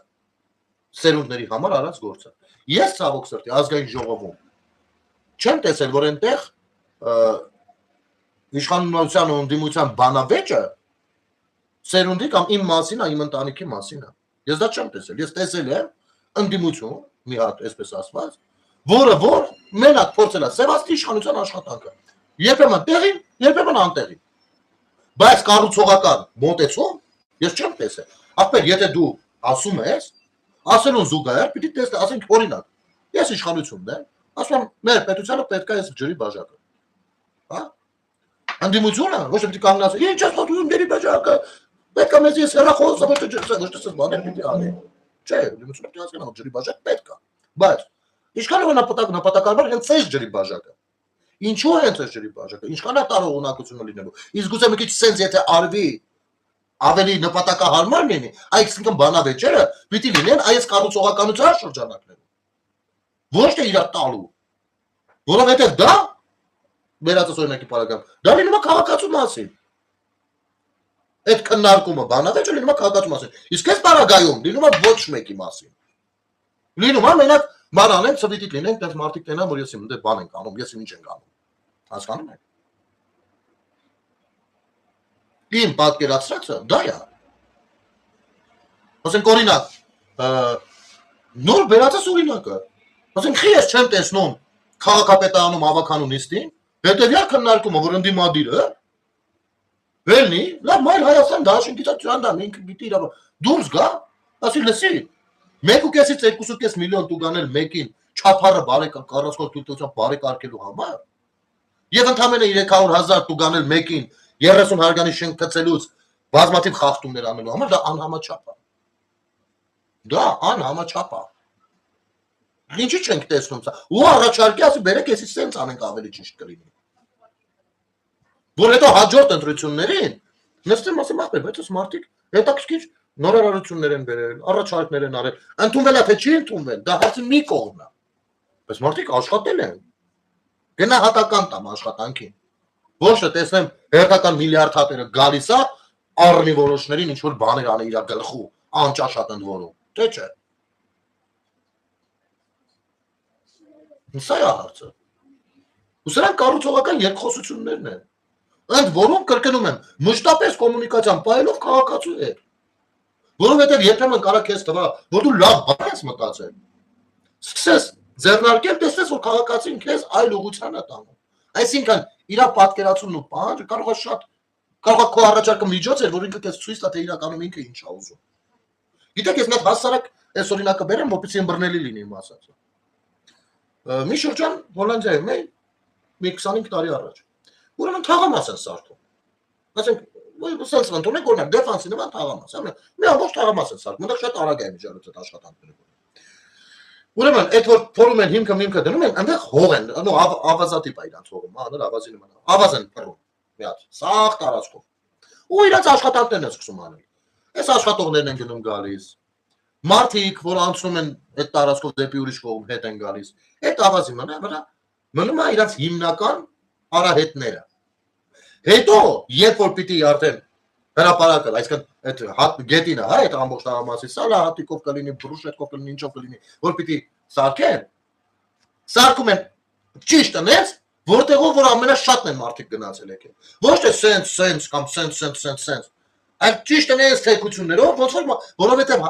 Սերունդների համար արած գործը։ Ես ցավոք սրտի ազգային ժողովում չեմ տեսել, որ այնտեղ իշխանության ու ընդդիմության բանավեճը սերունդի կամ իմ մասին է, իմ ընտանիքի մասին է։ Ես դա չեմ տեսել։ Ես տեսել եմ ընդդիմություն, մի հատ այսպես ասված, որը որ մենակ փորձել է սևացնել իշխանության աշխատանքը։ Երբեմն տեղին, երբեմն անտեղին։ Բայց կառուցողական մոտեցում ես չեմ տեսել։ Ապեր, եթե դու ասում ես, ասելուն զուգահեռ պիտի տեսնես, ասենք օրինակ, ես իշխանությունն եմ, ասում եմ, մեր պետությանը պետք է այս ջրի բաժակը։ Հա? Ընդդիմությունը ոչ թե պիտի կանգնած, ինչ ես խոսում ջրի բաժակը, պետք է մեզ ես հեռախոսը ոչ թե բաներ պիտի անի։ Չէ, ընդդիմությունը պիտի հասկանա, որ ջրի բաժակ պետք է։ Բայց ինչքան է նպատակարար հենց այս ջրի բաժակը։ Ինչու է հենց այս ջրի բաժակը։ Ինչքան է տարողունակությունը լինելու։ Իսկ գուցե մի քիչ սենց եթե արվի ավելի նպատակահարմար լինի, այսինքն բանավեճերը պիտի լինեն այս կառուցողականության շրջանակներում։ Ոչ թե իրար տալու։ Որովհետև դա վերածած օրինակի պարագայում, դա լինում է քաղաքացու մասին։ Այդ քննարկումը բանավեճը լինում է քաղաքացու մասին։ Իսկ այս պարագայում լինում է ոչ մեկի մասին։ Լինում է մենակ բան անենք, ծվիտիկ լինենք, տենց մարդիկ տենան, որ ես իմ դե բան ենք անում, ես ինչ ենք անում։ Հասկանում եք։ Իմ պատկերացրածը դա է։ Ասենք օրինակ, նոր վերածած օրինակը։ Ասենք խի ես չեմ տեսնում քաղաքապետարանում ավականու նիստին, հետևյալ քննարկումը, որ ընդդիմադիրը վերնի, լավ մայր Հայաստան դաշինքից ճանդան, ինքը գիտի իր դուրս գա, ասի լսի, 1.5-ից 2.5 միլիոն տուգանել մեկին չափառը կառուցքով թույլտվությամբ բարեկարգելու համար եւ ընդամենը 300,000 տուգանել մեկին 30 հարգանի շենք գծելուց բազմաթիվ խախտումներ անելու համար դա անհամաչափ է։ Դա անհամաչափ է։ Ինչի՞ չենք տեսնում սա։ Ու առաջարկի ասի բերեք էսի սենց անենք ավելի ճիշտ կլինի։ Որ հետո հաջորդ ընտրություններին նստեմ ասեմ ախպեր, բայց այս մարդիկ հետաքրքիր նորարարություններ են բերել, առաջարկներ են արել, ընդունվել է թե չի ընդունվել, դա հարցի մի կողմն է։ Բայց մարդիկ աշխատել են։ Գնահատական տամ աշխատանքին։ Ոչ թե տեսնեմ հերթական միլիարդ հատերը գալիս է առնի որոշներին ինչ որ բաներ անի իր գլխու, անճաշատ ընդ որում, թե չէ։ Սա է հարցը։ Ու սրանք կառուցողական երկխոսություններն են։ Ընդ որում կրկնում եմ, մշտապես կոմունիկացիան պայելով քաղաքացու է։ Որովհետև երբեմն կարա քեզ թվա, որ դու լավ բան ես մտածել։ Սկսես ձեռնարկել, տեսնես, որ քաղաքացին քեզ այլ ուղղության է տանում։ Այսինքն իր պատկերացումն ու պահանջը կարող է շատ կարող է քո առաջարկը միջոց էր, որ ինքը քեզ ցույց տա, թե իրականում ինքը ինչ է ուզում։ Գիտեք, ես մի հատ հասարակ այս օրինակը բերեմ, որպեսզի ըմբռնելի լինի իմ ասածը։ Մի շրջան Հոլանդիայում է մի 25 տարի առաջ։ Ուրեմն թաղամաս են սարքում։ Ասենք, սենց ընդունենք օրինակ դեֆանսի նման թաղամաս, մի ամբողջ թաղամաս են սարքում, այնտեղ շատ արագ է միջալուց այդ աշխատանքները։ Ուրեմն այդ որ փորում են հիմքը դնում են, այնտեղ հող են, ավազատիպ է իրանց հողը, մանր ավազի նման, ավազ են փռում, մի հատ, սաղ տարածքով։ Ու իրանց աշխատանքներն են սկսում անել։ Այս աշխատողներն են գնում գալիս։ Մարդիկ, որ անցնում են այդ տարածքով դեպի ուրիշ կողմ, հետ են գալիս։ Այդ ավազի վրա մնում է իրանց հիմնական արահետները։ Հետո, երբ որ պիտի արդեն հրապարակը, այսինքն այդ գետինը, հա, այդ ամբողջ տարամասի սալա հատիկով կլինի, բրուշետկով կլինի, ինչով կլինի, որ պիտի սարքեն, սարքում են ճիշտ ընեց, որտեղով որ ամենաշատն են մարդիկ գնացել եկել։ Ոչ թե սենց կամ սենց, այլ ճիշտ ընեց թեկություններով, ոնց որ որովհետև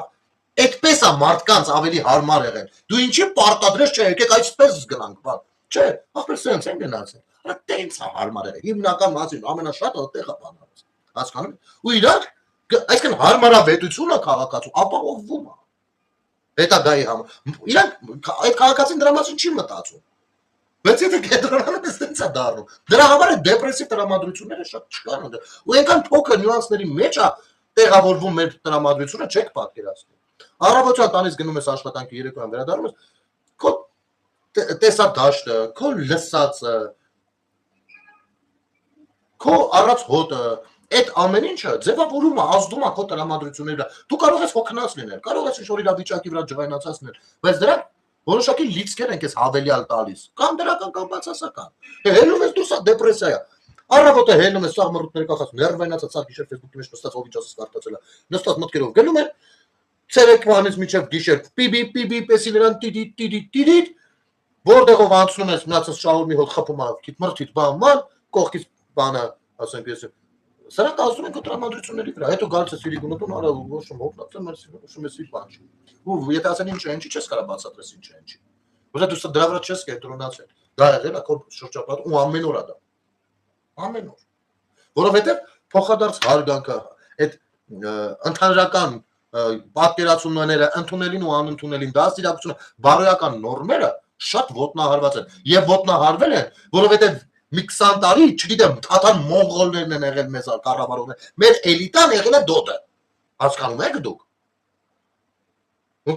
այդպես է մարդկանց ավելի հարմար եղել։ Դու ինչի պարտադրես չէ, եկեք այսպես գնանք, բան։ Չէ, ախպեր սենց են գնացել։ Հա տենց է հարմար եղել։ Հիմնական մասին ամենաշատը այդտեղ է բանալած։ Հասկանում եք։ Ու իրանք այսինքն հարմարավետությունը քաղաքացու ապահովվում է։ Հետագայի համար։ Իրանք այդ քաղաքացին դրա մասին չի մտածում։ Բայց եթե կենտրոնանում է ստենց է դառնում։ Դրա համար է դեպրեսիվ տրամադրությունները շատ չկան։ Ու այնքան փոքր նյուանսների մեջ է տեղավորվում մեր տրամադրությունը, չեք պատկերացնում։ Առավոտյան տանից գնում ես աշխատանքի երեկոյան վերադառնում ես, քո տեսադաշտը, քո լսածը, քո առած հոտը, այդ ամեն ինչը ձևավորում է, ազդում է քո տրամադրությունների վրա։ Դու կարող ես հոգնած լինել, կարող ես ինչ-որ իրավիճակի վրա ջղայնացած լինել, բայց դրանք որոշակի լիցքեր են քեզ հավելյալ տալիս, կամ դրական կամ բացասական։ Հելում ես դուրս է դեպրեսիա է։ Առավոտը հելնում ես սաղ մռութները կախած, ներվայնացած սաղ գիշեր Facebook-ի մեջ նստած ով ինչ ասես կարդացել է, նստած մտքերով գնում է, ցերեկվանից մինչև գիշեր պիպի եսի նրան տիդի որտեղով անցնում ես մնացած շահուրմի հոտ խփում է քիթ մռթիթ բան կողքից բանը ասենք ես սրանք ազդում են քո տրամադրությունների վրա հետո գալիս ես իրի գնոտուն արա ոչմ հոգնած եմ ուշում ես իր բան ու եթե ասեն ինչ է ինչի չես կարա բացատրես ինչ է ինչի որտեղ դու դրա վրա չես կենտրոնացել դա եղել է քո շրջապատում ու ամեն օր է դա ամեն օր որովհետև փոխադարձ հարգանքը այդ ընդհանրական պատկերացումները ընդունելին ու անընդունելին դաստիարակությունը բարոյական նորմերը շատ ոտնահարված են եւ ոտնահարվել են որովհետեւ մի 20 տարի չգիտեմ թաթան մոնղոլներն են եղել մեզ կառավարողներ մեր էլիտան եղել է դոտը հասկանում եք դուք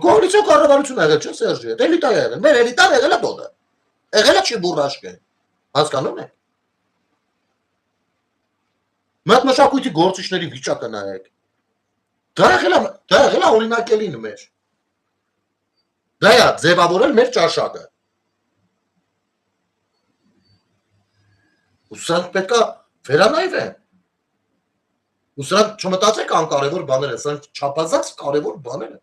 կոալիցիա կառավարություն եղել չէ Սերժի այդ էլիտա եղել մեր էլիտան եղել է դոտը եղել է չի բուրաշկե հասկանում եք Մենք մշակույթի գործիչների վիճակը նայեք դա եղել է օրինակելին մեր դա է ձևավորել մեր ճաշակը ու սրանք պետք է վերանայվեն ու սրանք չմտածեք անկարևոր բաներ են սրանք չափազանց կարևոր բաներ են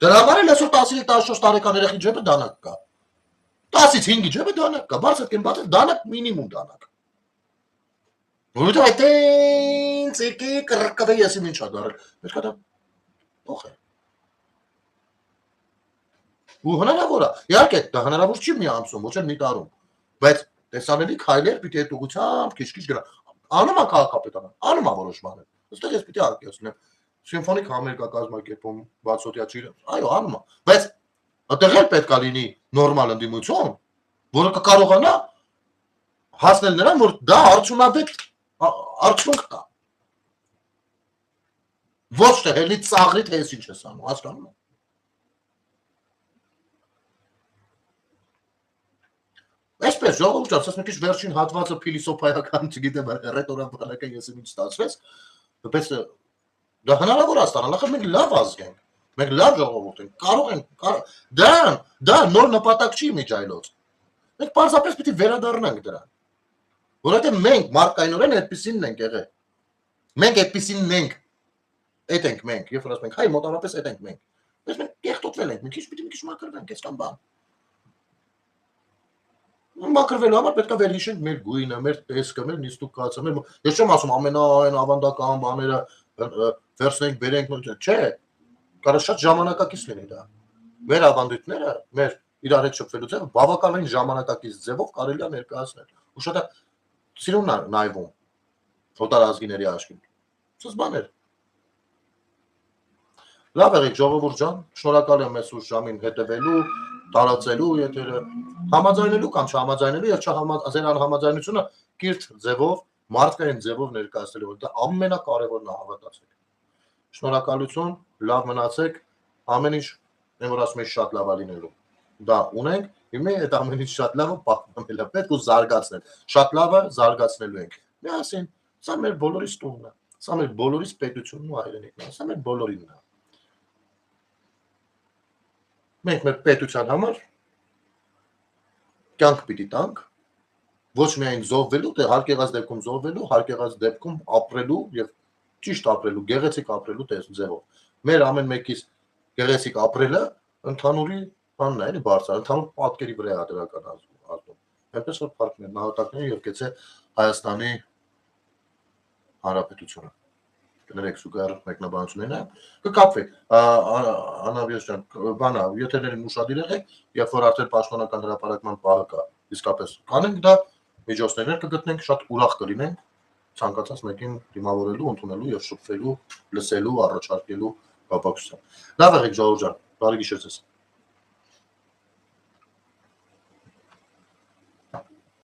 դրա համար էլ այսօր 13-14 տարեկան երեխի ջեբը դանակ կա 10-ից 5-ի ջեբը դանակ կա բարձր կեն բացել դանակ մինիմում դանակ որովհետև այդտենց եկի կրկվի եսի ինչ ա դարել պետք է դա փոխել ու հնարավոր է իհարկե դա հնարավոր չի մի ամսում ոչ էլ մի տարում բայց տեսանելի քայլեր պիտի այդ ուղղությամբ քիչ-քիչ գնա անում է քաղաքապետարան անում է որոշ բաներ այստեղ ես պիտի արկեցնեմ սիմֆոնիկ համերգա կազմակերպում բացօթյա չի այո անում է բայց այդտեղ էլ պետք է լինի նորմալ ընդդիմություն որը կկարողանա հասնել նրան որ դա արդյունավետ արդյունք կա ոչ թե հելի ծաղրի թե ես ինչ ես անում հասկանում եք Այսպես ժողովուրդ ասած մի քիչ վերջին հատվածը փիլիսոփայական չգիտեմ ռետորաբանական ես ինչ ստացվեց բայց դա հնարավոր է ստանալ ախր մենք լավ ազգ ենք մենք լավ ժողովուրդ ենք կարող ենք դա նոր նպատակ չի միջայլոց մենք պարզապես պիտի վերադառնանք դրան որովհետև մենք մարդկայնորեն այդպեսինն ենք եղել մենք այդպեսինն ենք այդ ենք մենք երբ որ ասում ենք հայ մոտավորապես այդ ենք մենք բայց մենք կեղտոտվել ենք մի քիչ մաքրվենք այս կամ բան Մաքրվելու համար պետք է վերհիշենք մեր գույնը, մեր տեսքը, մեր նիստուկացը, ես չեմ ասում ամենայն ավանդական բաները վերցնենք, բերենք, չէ, կարող շատ ժամանակակից լինի դա։ Մեր ավանդույթները, մեր իրար հետ շփվելու ձևը բավականին ժամանակակից ձևով կարելի է ներկայացնել։ Ու շատ է սիրուն նայվում օտարազգիների աչքին։ Սուս բաներ։ Լավ եղեք ժողովուրդ ջան, շնորհակալ եմ մեզ ուշ ժամին հետևելու, տարածելու եթերը, համաձայնելու կամ չհամաձայնելու եւ ձեր անհամաձայնությունը կիրթ ձևով, մարդկային ձևով ներկայացնելու, դա ամենակարևորն է, հավատացեք։ Շնորհակալություն, լավ մնացեք, ամեն ինչ որ ասում եմ շատ լավ է լինելու։ Դա ունենք, հիմա այդ ամեն ինչ շատ լավը պահպանել է, պետք ու զարգացնել։ Շատ լավը զարգացնելու ենք։ Միասին, սա մեր բոլորիս տունն է, սա մեր բոլորիս պետությունն ու հայրենիքն է, սա մեր բոլորինն է։ Մենք մեր պետության համար կյանք պիտի տանք, ոչ միայն զոհվելու, թե հարկ եղած դեպքում զոհվելու, հարկ եղած դեպքում ապրելու եւ ճիշտ ապրելու, գեղեցիկ ապրելու ձևով։ Մեր ամեն մեկից գեղեցիկ ապրելը ընդհանուրի բանն է, էլի բարձր, ընդհանուր պատկերի վրա է դրական ազդում։ Այնպես որ փառքներ, նահատակներ եւ գեցե Հայաստանի Հանրապետությունը։ Կներեք զուգահեռ մեկնաբանությունն է, կկապվեք, Անավիոս ջան, բանա, եթերներին ուշադիր եղեք, երբ որ արդեն պաշտոնական հրապարակման պահը կա, իսկապես կանենք դա, միջոցներ կգտնենք, շատ ուրախ կլինենք ցանկացած մեկին դիմավորելու, ընդունելու եւ շփվելու, լսելու, առաջարկելու կապակցությամբ։ Լավ եղեք ժողովուրդ ջան, բարի գիշեր ձեզ։